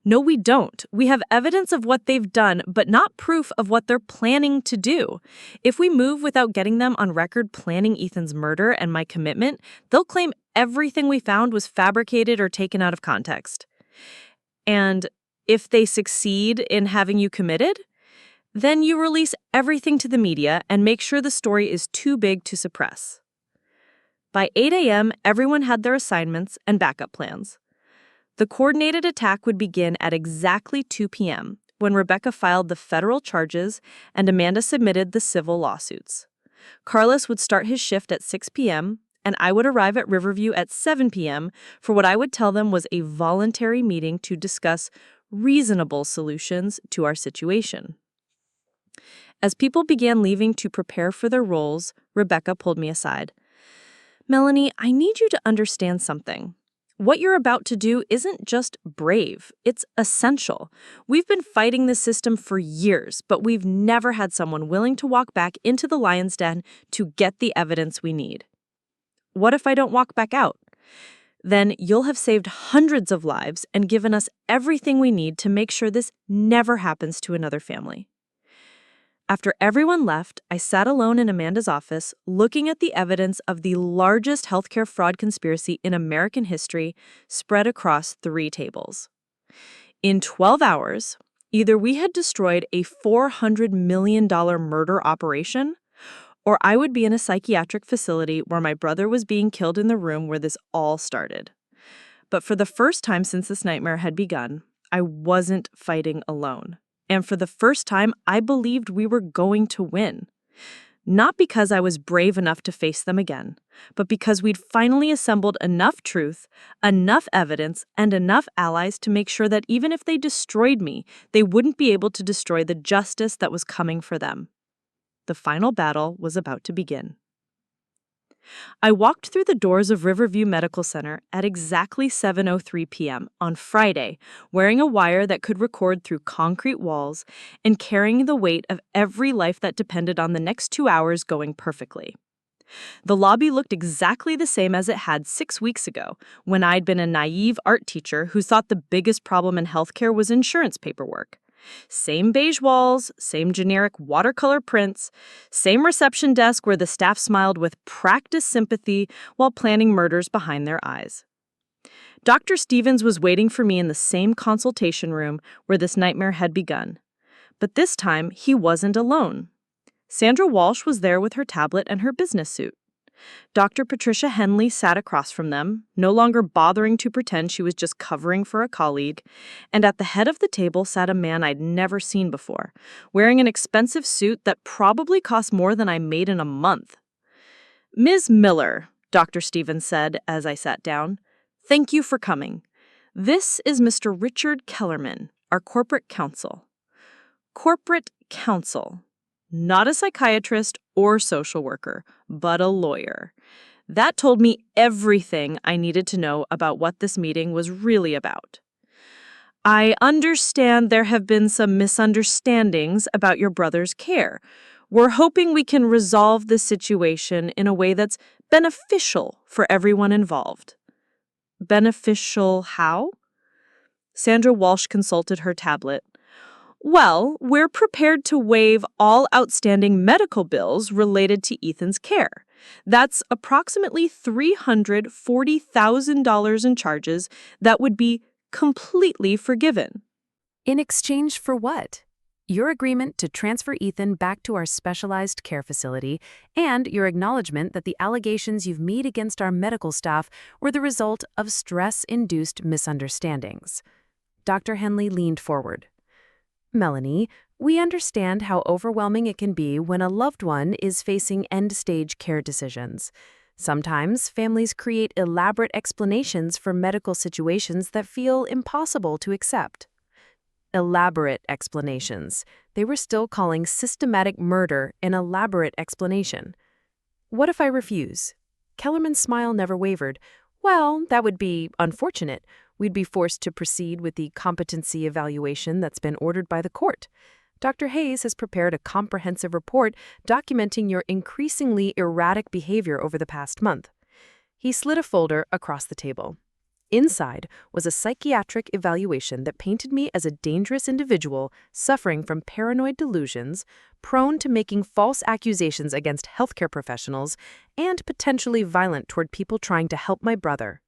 No, we don't. We have evidence of what they've done, but not proof of what they're planning to do. If we move without getting them on record planning Ethan's murder and my commitment, they'll claim everything we found was fabricated or taken out of context. And if they succeed in having you committed, then you release everything to the media and make sure the story is too big to suppress. By 8 a.m., everyone had their assignments and backup plans. The coordinated attack would begin at exactly 2 p.m., when Rebecca filed the federal charges and Amanda submitted the civil lawsuits. Carlos would start his shift at 6 p.m., and I would arrive at Riverview at 7 p.m. for what I would tell them was a voluntary meeting to discuss reasonable solutions to our situation. As people began leaving to prepare for their roles, Rebecca pulled me aside. Melanie, I need you to understand something. What you're about to do isn't just brave, it's essential. We've been fighting this system for years, but we've never had someone willing to walk back into the lion's den to get the evidence we need. What if I don't walk back out? Then you'll have saved hundreds of lives and given us everything we need to make sure this never happens to another family. After everyone left, I sat alone in Amanda's office, looking at the evidence of the largest healthcare fraud conspiracy in American history spread across 3 tables. In 12 hours, either we had destroyed a $400 million murder operation, or I would be in a psychiatric facility where my brother was being killed in the room where this all started. But for the first time since this nightmare had begun, I wasn't fighting alone. And for the first time, I believed we were going to win. Not because I was brave enough to face them again, but because we'd finally assembled enough truth, enough evidence, and enough allies to make sure that even if they destroyed me, they wouldn't be able to destroy the justice that was coming for them. The final battle was about to begin. I walked through the doors of Riverview Medical Center at exactly 7:03 p.m. on Friday, wearing a wire that could record through concrete walls and carrying the weight of every life that depended on the next 2 hours going perfectly. The lobby looked exactly the same as it had 6 weeks ago, when I'd been a naive art teacher who thought the biggest problem in healthcare was insurance paperwork. Same beige walls, same generic watercolor prints, same reception desk where the staff smiled with practiced sympathy while planning murders behind their eyes. Dr. Stevens was waiting for me in the same consultation room where this nightmare had begun. But this time, he wasn't alone. Sandra Walsh was there with her tablet and her business suit. Dr. Patricia Henley sat across from them, no longer bothering to pretend she was just covering for a colleague, and at the head of the table sat a man I'd never seen before, wearing an expensive suit that probably cost more than I made in a month. "Ms. Miller," Dr. Stevens said as I sat down, "thank you for coming. This is Mr. Richard Kellerman, our corporate counsel." Corporate counsel. Not a psychiatrist or social worker, but a lawyer. That told me everything I needed to know about what this meeting was really about. "I understand there have been some misunderstandings about your brother's care. We're hoping we can resolve this situation in a way that's beneficial for everyone involved." Beneficial how? Sandra Walsh consulted her tablet. "Well, we're prepared to waive all outstanding medical bills related to Ethan's care. That's approximately $340,000 in charges that would be completely forgiven." In exchange for what? Your agreement to transfer Ethan back to our specialized care facility and your acknowledgement that the allegations you've made against our medical staff were the result of stress-induced misunderstandings. Dr. Henley leaned forward. "Melanie, we understand how overwhelming it can be when a loved one is facing end-stage care decisions. Sometimes families create elaborate explanations for medical situations that feel impossible to accept." Elaborate explanations. They were still calling systematic murder an elaborate explanation. "What if I refuse?" Kellerman's smile never wavered. "Well, that would be unfortunate. We'd be forced to proceed with the competency evaluation that's been ordered by the court. Dr. Hayes has prepared a comprehensive report documenting your increasingly erratic behavior over the past month." He slid a folder across the table. Inside was a psychiatric evaluation that painted me as a dangerous individual suffering from paranoid delusions, prone to making false accusations against healthcare professionals, and potentially violent toward people trying to help my brother.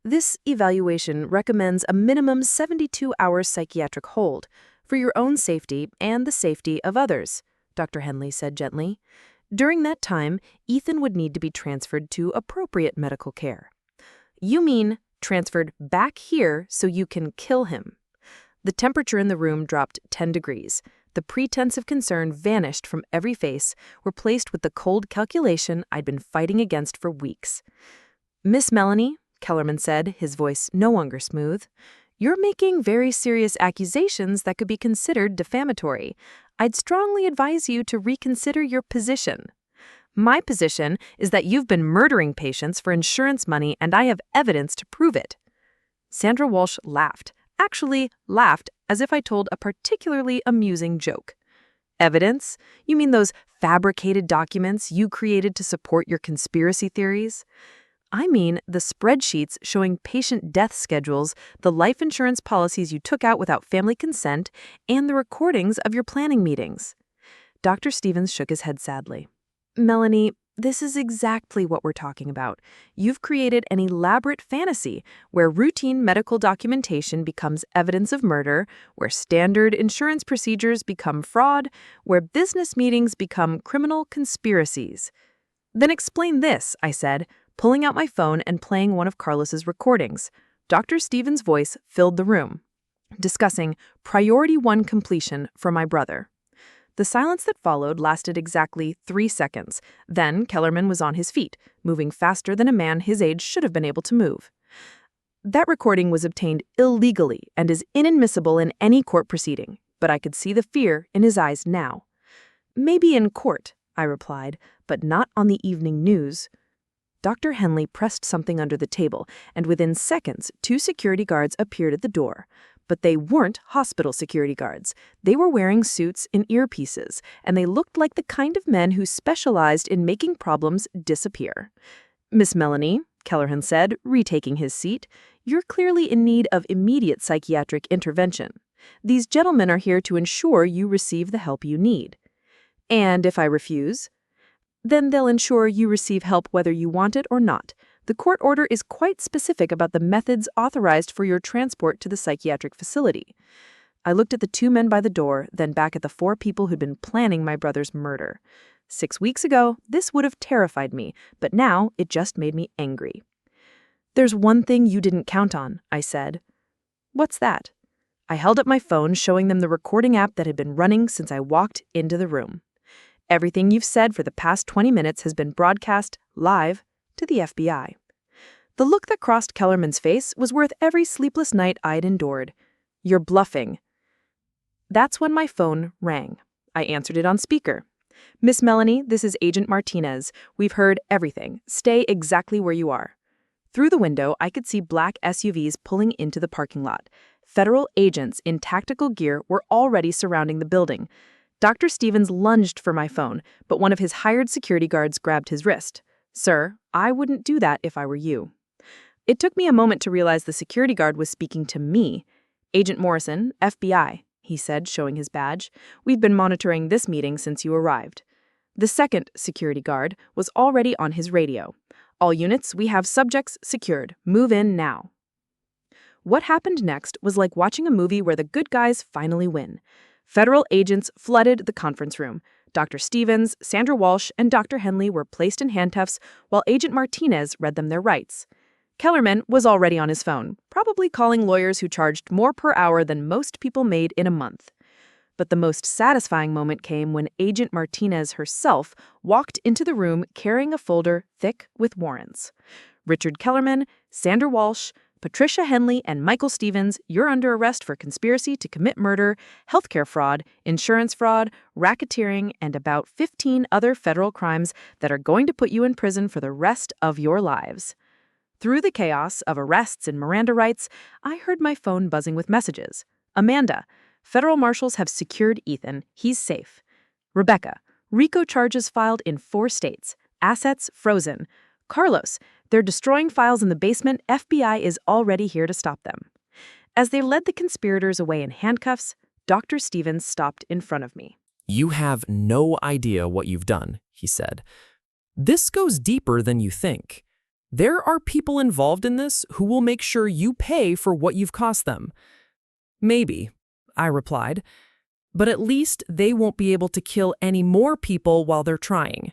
"This evaluation recommends a minimum 72-hour psychiatric hold for your own safety and the safety of others," Dr. Henley said gently. "During that time, Ethan would need to be transferred to appropriate medical care." "You mean transferred back here so you can kill him?" The temperature in the room dropped 10 degrees. The pretense of concern vanished from every face, replaced with the cold calculation I'd been fighting against for weeks. "Miss Melanie," Kellerman said, his voice no longer smooth, "you're making very serious accusations that could be considered defamatory. I'd strongly advise you to reconsider your position." "My position is that you've been murdering patients for insurance money and I have evidence to prove it." Sandra Walsh laughed, actually laughed as if I told a particularly amusing joke. "Evidence? You mean those fabricated documents you created to support your conspiracy theories?" "I mean the spreadsheets showing patient death schedules, the life insurance policies you took out without family consent, and the recordings of your planning meetings." Dr. Stevens shook his head sadly. "Melanie, this is exactly what we're talking about. You've created an elaborate fantasy where routine medical documentation becomes evidence of murder, where standard insurance procedures become fraud, where business meetings become criminal conspiracies." "Then explain this," I said, pulling out my phone and playing one of Carlos's recordings. Dr. Stevens' voice filled the room, discussing Priority 1 completion for my brother. The silence that followed lasted exactly 3 seconds. Then Kellerman was on his feet, moving faster than a man his age should have been able to move. That recording was obtained illegally and is inadmissible in any court proceeding, but I could see the fear in his eyes now. Maybe in court, I replied, but not on the evening news. Dr. Henley pressed something under the table, and within seconds, 2 security guards appeared at the door. But they weren't hospital security guards. They were wearing suits and earpieces, and they looked like the kind of men who specialized in making problems disappear. "Miss Melanie," Kellerman said, retaking his seat, "you're clearly in need of immediate psychiatric intervention. These gentlemen are here to ensure you receive the help you need. And if I refuse, then they'll ensure you receive help whether you want it or not. The court order is quite specific about the methods authorized for your transport to the psychiatric facility." I looked at the 2 men by the door, then back at the 4 people who'd been planning my brother's murder. 6 weeks ago, this would have terrified me, but now it just made me angry. "There's one thing you didn't count on," I said. "What's that?" I held up my phone, showing them the recording app that had been running since I walked into the room. "Everything you've said for the past 20 minutes has been broadcast live to the FBI. The look that crossed Kellerman's face was worth every sleepless night I'd endured. "You're bluffing." That's when my phone rang. I answered it on speaker. "Miss Melanie, this is Agent Martinez. We've heard everything. Stay exactly where you are." Through the window, I could see black SUVs pulling into the parking lot. Federal agents in tactical gear were already surrounding the building. Dr. Stevens lunged for my phone, but one of his hired security guards grabbed his wrist. "Sir, I wouldn't do that if I were you." It took me a moment to realize the security guard was speaking to me. "Agent Morrison, FBI," he said, showing his badge. "We've been monitoring this meeting since you arrived." The second security guard was already on his radio. "All units, we have subjects secured. Move in now." What happened next was like watching a movie where the good guys finally win. Federal agents flooded the conference room. Dr. Stevens, Sandra Walsh, and Dr. Henley were placed in handcuffs while Agent Martinez read them their rights. Kellerman was already on his phone, probably calling lawyers who charged more per hour than most people made in a month. But the most satisfying moment came when Agent Martinez herself walked into the room carrying a folder thick with warrants. "Richard Kellerman, Sandra Walsh, Patricia Henley, and Michael Stevens, you're under arrest for conspiracy to commit murder, healthcare fraud, insurance fraud, racketeering, and about 15 other federal crimes that are going to put you in prison for the rest of your lives." Through the chaos of arrests and Miranda rights, I heard my phone buzzing with messages. "Amanda, federal marshals have secured Ethan. He's safe." "Rebecca, RICO charges filed in 4 states. Assets frozen." "Carlos, they're destroying files in the basement. FBI is already here to stop them." As they led the conspirators away in handcuffs, Dr. Stevens stopped in front of me. "You have no idea what you've done," he said. "This goes deeper than you think. There are people involved in this who will make sure you pay for what you've cost them." "Maybe," I replied, "but at least they won't be able to kill any more people while they're trying."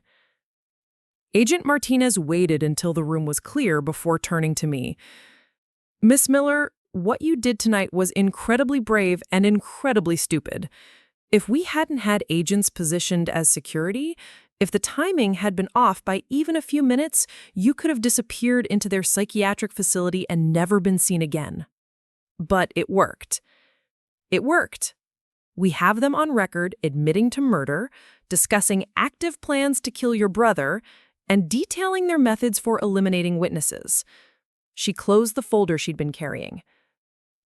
Agent Martinez waited until the room was clear before turning to me. "Miss Miller, what you did tonight was incredibly brave and incredibly stupid. If we hadn't had agents positioned as security, if the timing had been off by even a few minutes, you could have disappeared into their psychiatric facility and never been seen again. But it worked. It worked. We have them on record admitting to murder, discussing active plans to kill your brother, and detailing their methods for eliminating witnesses." She closed the folder she'd been carrying.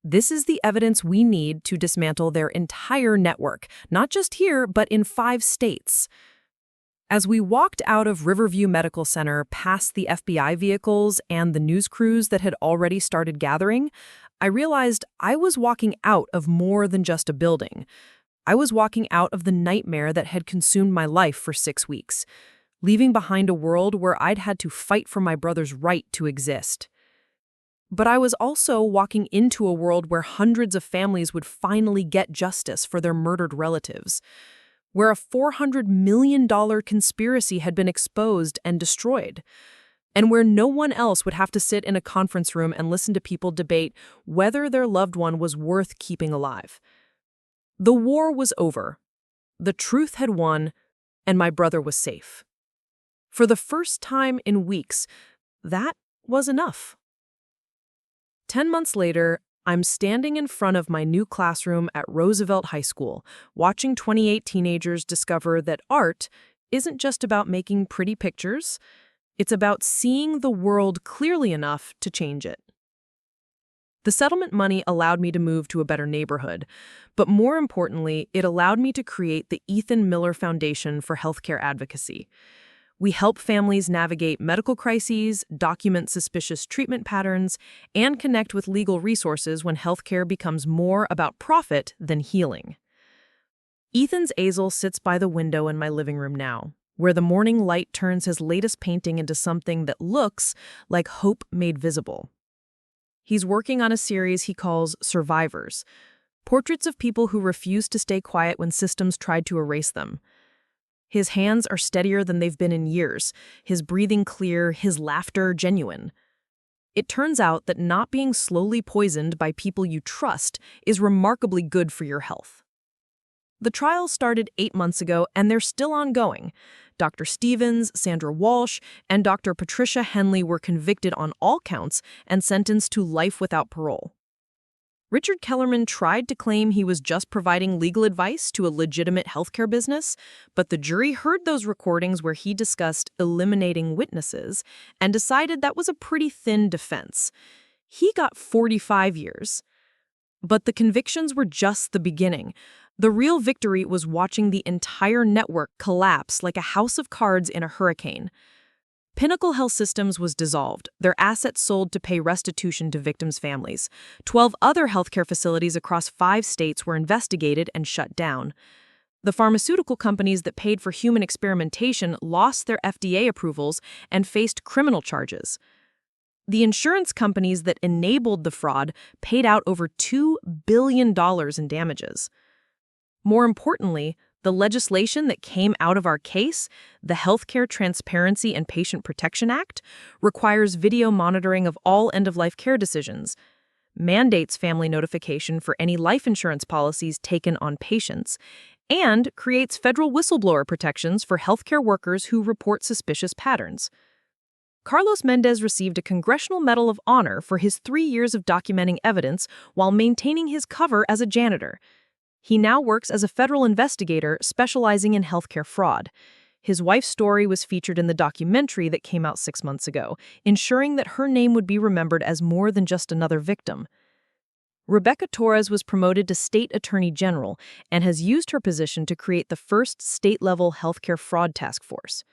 "This is the evidence we need to dismantle their entire network, not just here, but in 5 states. As we walked out of Riverview Medical Center past the FBI vehicles and the news crews that had already started gathering, I realized I was walking out of more than just a building. I was walking out of the nightmare that had consumed my life for 6 weeks, leaving behind a world where I'd had to fight for my brother's right to exist. But I was also walking into a world where hundreds of families would finally get justice for their murdered relatives, where a $400 million conspiracy had been exposed and destroyed, and where no one else would have to sit in a conference room and listen to people debate whether their loved one was worth keeping alive. The war was over. The truth had won, and my brother was safe. For the first time in weeks, that was enough. 10 months later, I'm standing in front of my new classroom at Roosevelt High School, watching 28 teenagers discover that art isn't just about making pretty pictures, it's about seeing the world clearly enough to change it. The settlement money allowed me to move to a better neighborhood, but more importantly, it allowed me to create the Ethan Miller Foundation for Healthcare Advocacy. We help families navigate medical crises, document suspicious treatment patterns, and connect with legal resources when healthcare becomes more about profit than healing. Ethan's easel sits by the window in my living room now, where the morning light turns his latest painting into something that looks like hope made visible. He's working on a series he calls Survivors, portraits of people who refused to stay quiet when systems tried to erase them. His hands are steadier than they've been in years, his breathing clear, his laughter genuine. It turns out that not being slowly poisoned by people you trust is remarkably good for your health. The trials started 8 months ago, and they're still ongoing. Dr. Stevens, Sandra Walsh, and Dr. Patricia Henley were convicted on all counts and sentenced to life without parole. Richard Kellerman tried to claim he was just providing legal advice to a legitimate healthcare business, but the jury heard those recordings where he discussed eliminating witnesses and decided that was a pretty thin defense. He got 45 years. But the convictions were just the beginning. The real victory was watching the entire network collapse like a house of cards in a hurricane. Pinnacle Health Systems was dissolved, their assets sold to pay restitution to victims' families. 12 other healthcare facilities across 5 states were investigated and shut down. The pharmaceutical companies that paid for human experimentation lost their FDA approvals and faced criminal charges. The insurance companies that enabled the fraud paid out over $2 billion in damages. More importantly, the legislation that came out of our case, the Healthcare Transparency and Patient Protection Act, requires video monitoring of all end-of-life care decisions, mandates family notification for any life insurance policies taken on patients, and creates federal whistleblower protections for healthcare workers who report suspicious patterns. Carlos Mendez received a Congressional Medal of Honor for his 3 years of documenting evidence while maintaining his cover as a janitor. He now works as a federal investigator specializing in healthcare fraud. His wife's story was featured in the documentary that came out 6 months ago, ensuring that her name would be remembered as more than just another victim. Rebecca Torres was promoted to State Attorney General and has used her position to create the first state-level healthcare fraud task force.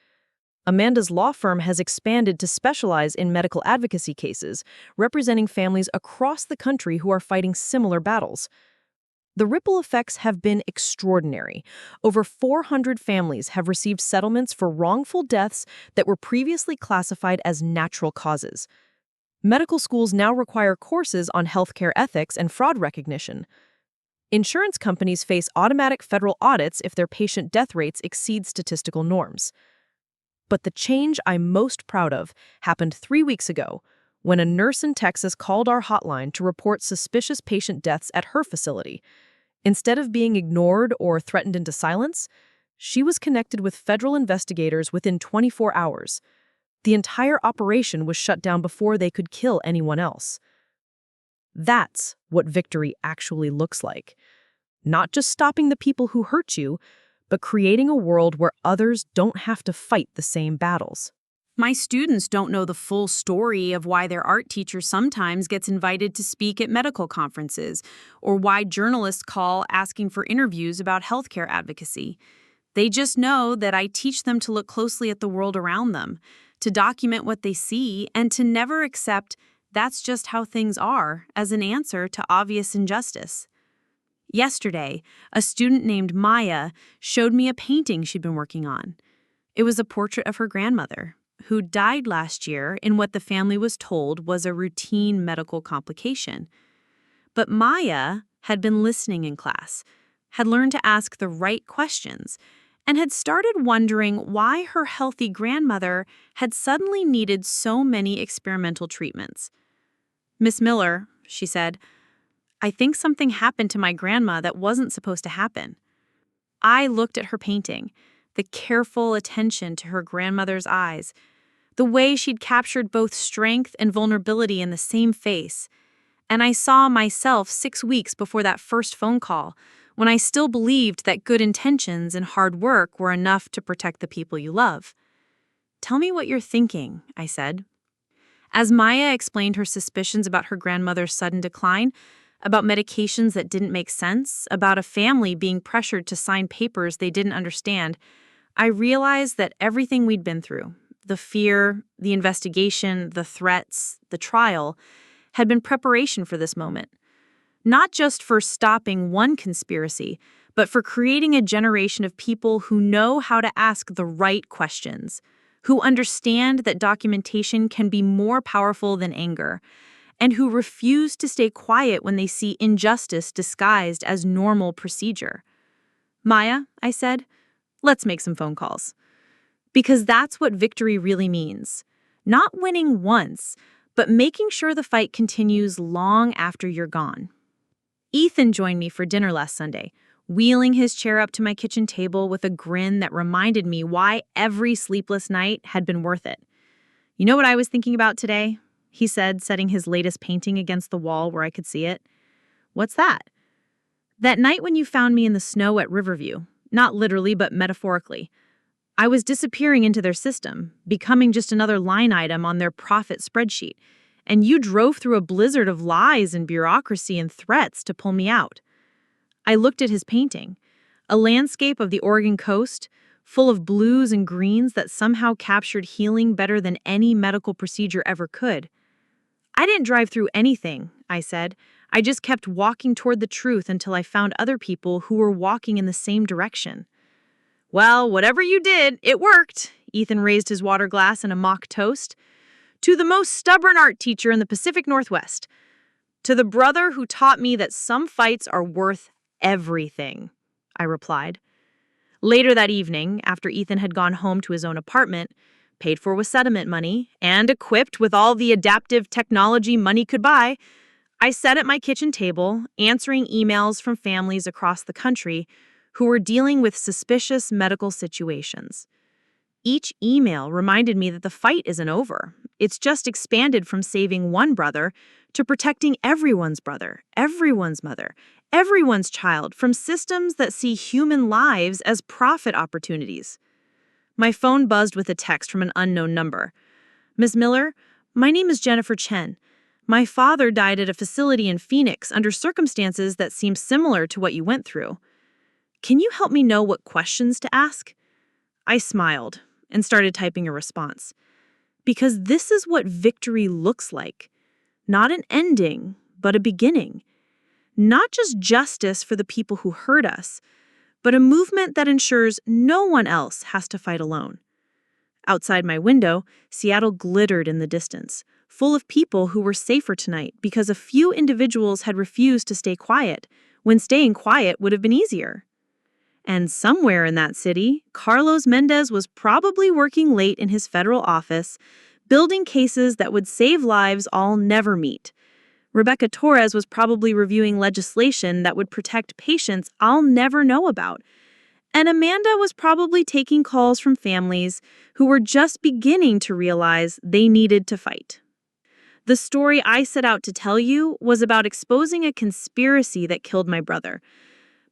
Amanda's law firm has expanded to specialize in medical advocacy cases, representing families across the country who are fighting similar battles. The ripple effects have been extraordinary. Over 400 families have received settlements for wrongful deaths that were previously classified as natural causes. Medical schools now require courses on healthcare ethics and fraud recognition. Insurance companies face automatic federal audits if their patient death rates exceed statistical norms. But the change I'm most proud of happened 3 weeks ago, when a nurse in Texas called our hotline to report suspicious patient deaths at her facility. Instead of being ignored or threatened into silence, she was connected with federal investigators within 24 hours. The entire operation was shut down before they could kill anyone else. That's what victory actually looks like. Not just stopping the people who hurt you, but creating a world where others don't have to fight the same battles. My students don't know the full story of why their art teacher sometimes gets invited to speak at medical conferences, or why journalists call asking for interviews about healthcare advocacy. They just know that I teach them to look closely at the world around them, to document what they see, and to never accept that's just how things are as an answer to obvious injustice. Yesterday, a student named Maya showed me a painting she'd been working on. It was a portrait of her grandmother, who died last year in what the family was told was a routine medical complication. But Maya had been listening in class, had learned to ask the right questions, and had started wondering why her healthy grandmother had suddenly needed so many experimental treatments. "Miss Miller," she said, "I think something happened to my grandma that wasn't supposed to happen." I looked at her painting, the careful attention to her grandmother's eyes, the way she'd captured both strength and vulnerability in the same face. And I saw myself 6 weeks before that first phone call, when I still believed that good intentions and hard work were enough to protect the people you love. "Tell me what you're thinking," I said. As Maya explained her suspicions about her grandmother's sudden decline, about medications that didn't make sense, about a family being pressured to sign papers they didn't understand, I realized that everything we'd been through, the fear, the investigation, the threats, the trial, had been preparation for this moment. Not just for stopping one conspiracy, but for creating a generation of people who know how to ask the right questions, who understand that documentation can be more powerful than anger, and who refuse to stay quiet when they see injustice disguised as normal procedure. "Maya," I said, "let's make some phone calls." Because that's what victory really means. Not winning once, but making sure the fight continues long after you're gone. Ethan joined me for dinner last Sunday, wheeling his chair up to my kitchen table with a grin that reminded me why every sleepless night had been worth it. "You know what I was thinking about today?" he said, setting his latest painting against the wall where I could see it. "What's that?" "That night when you found me in the snow at Riverview, not literally but metaphorically. I was disappearing into their system, becoming just another line item on their profit spreadsheet, and you drove through a blizzard of lies and bureaucracy and threats to pull me out." I looked at his painting, a landscape of the Oregon coast, full of blues and greens that somehow captured healing better than any medical procedure ever could. "I didn't drive through anything," I said. "I just kept walking toward the truth until I found other people who were walking in the same direction." "Well, whatever you did, it worked." Ethan raised his water glass in a mock toast. "To the most stubborn art teacher in the Pacific Northwest. To the brother who taught me that some fights are worth everything," I replied. Later that evening, after Ethan had gone home to his own apartment, paid for with settlement money, and equipped with all the adaptive technology money could buy, I sat at my kitchen table, answering emails from families across the country who were dealing with suspicious medical situations. Each email reminded me that the fight isn't over. It's just expanded from saving one brother to protecting everyone's brother, everyone's mother, everyone's child from systems that see human lives as profit opportunities. My phone buzzed with a text from an unknown number. "Ms. Miller, my name is Jennifer Chen. My father died at a facility in Phoenix under circumstances that seem similar to what you went through. Can you help me know what questions to ask?" I smiled and started typing a response. Because this is what victory looks like. Not an ending, but a beginning. Not just justice for the people who hurt us, but a movement that ensures no one else has to fight alone. Outside my window, Seattle glittered in the distance, full of people who were safer tonight because a few individuals had refused to stay quiet, when staying quiet would have been easier. And somewhere in that city, Carlos Mendez was probably working late in his federal office, building cases that would save lives I'll never meet. Rebecca Torres was probably reviewing legislation that would protect patients I'll never know about. And Amanda was probably taking calls from families who were just beginning to realize they needed to fight. The story I set out to tell you was about exposing a conspiracy that killed my brother.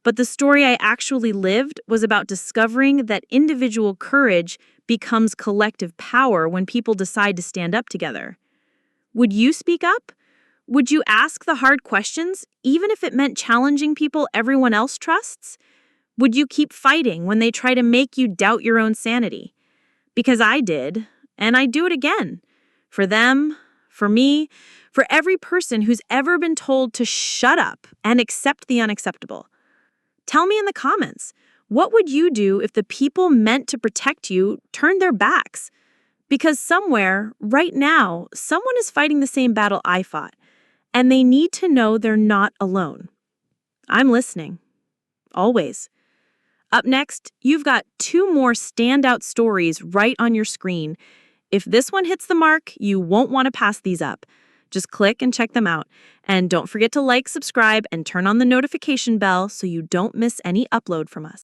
But the story I actually lived was about discovering that individual courage becomes collective power when people decide to stand up together. Would you speak up? Would you ask the hard questions, even if it meant challenging people everyone else trusts? Would you keep fighting when they try to make you doubt your own sanity? Because I did, and I'd do it again. For them, for me, for every person who's ever been told to shut up and accept the unacceptable. Tell me in the comments, what would you do if the people meant to protect you turned their backs? Because somewhere, right now, someone is fighting the same battle I fought, and they need to know they're not alone. I'm listening. Always. Up next, you've got 2 more standout stories right on your screen. If this one hits the mark, you won't want to pass these up. Just click and check them out. And don't forget to like, subscribe, and turn on the notification bell so you don't miss any upload from us.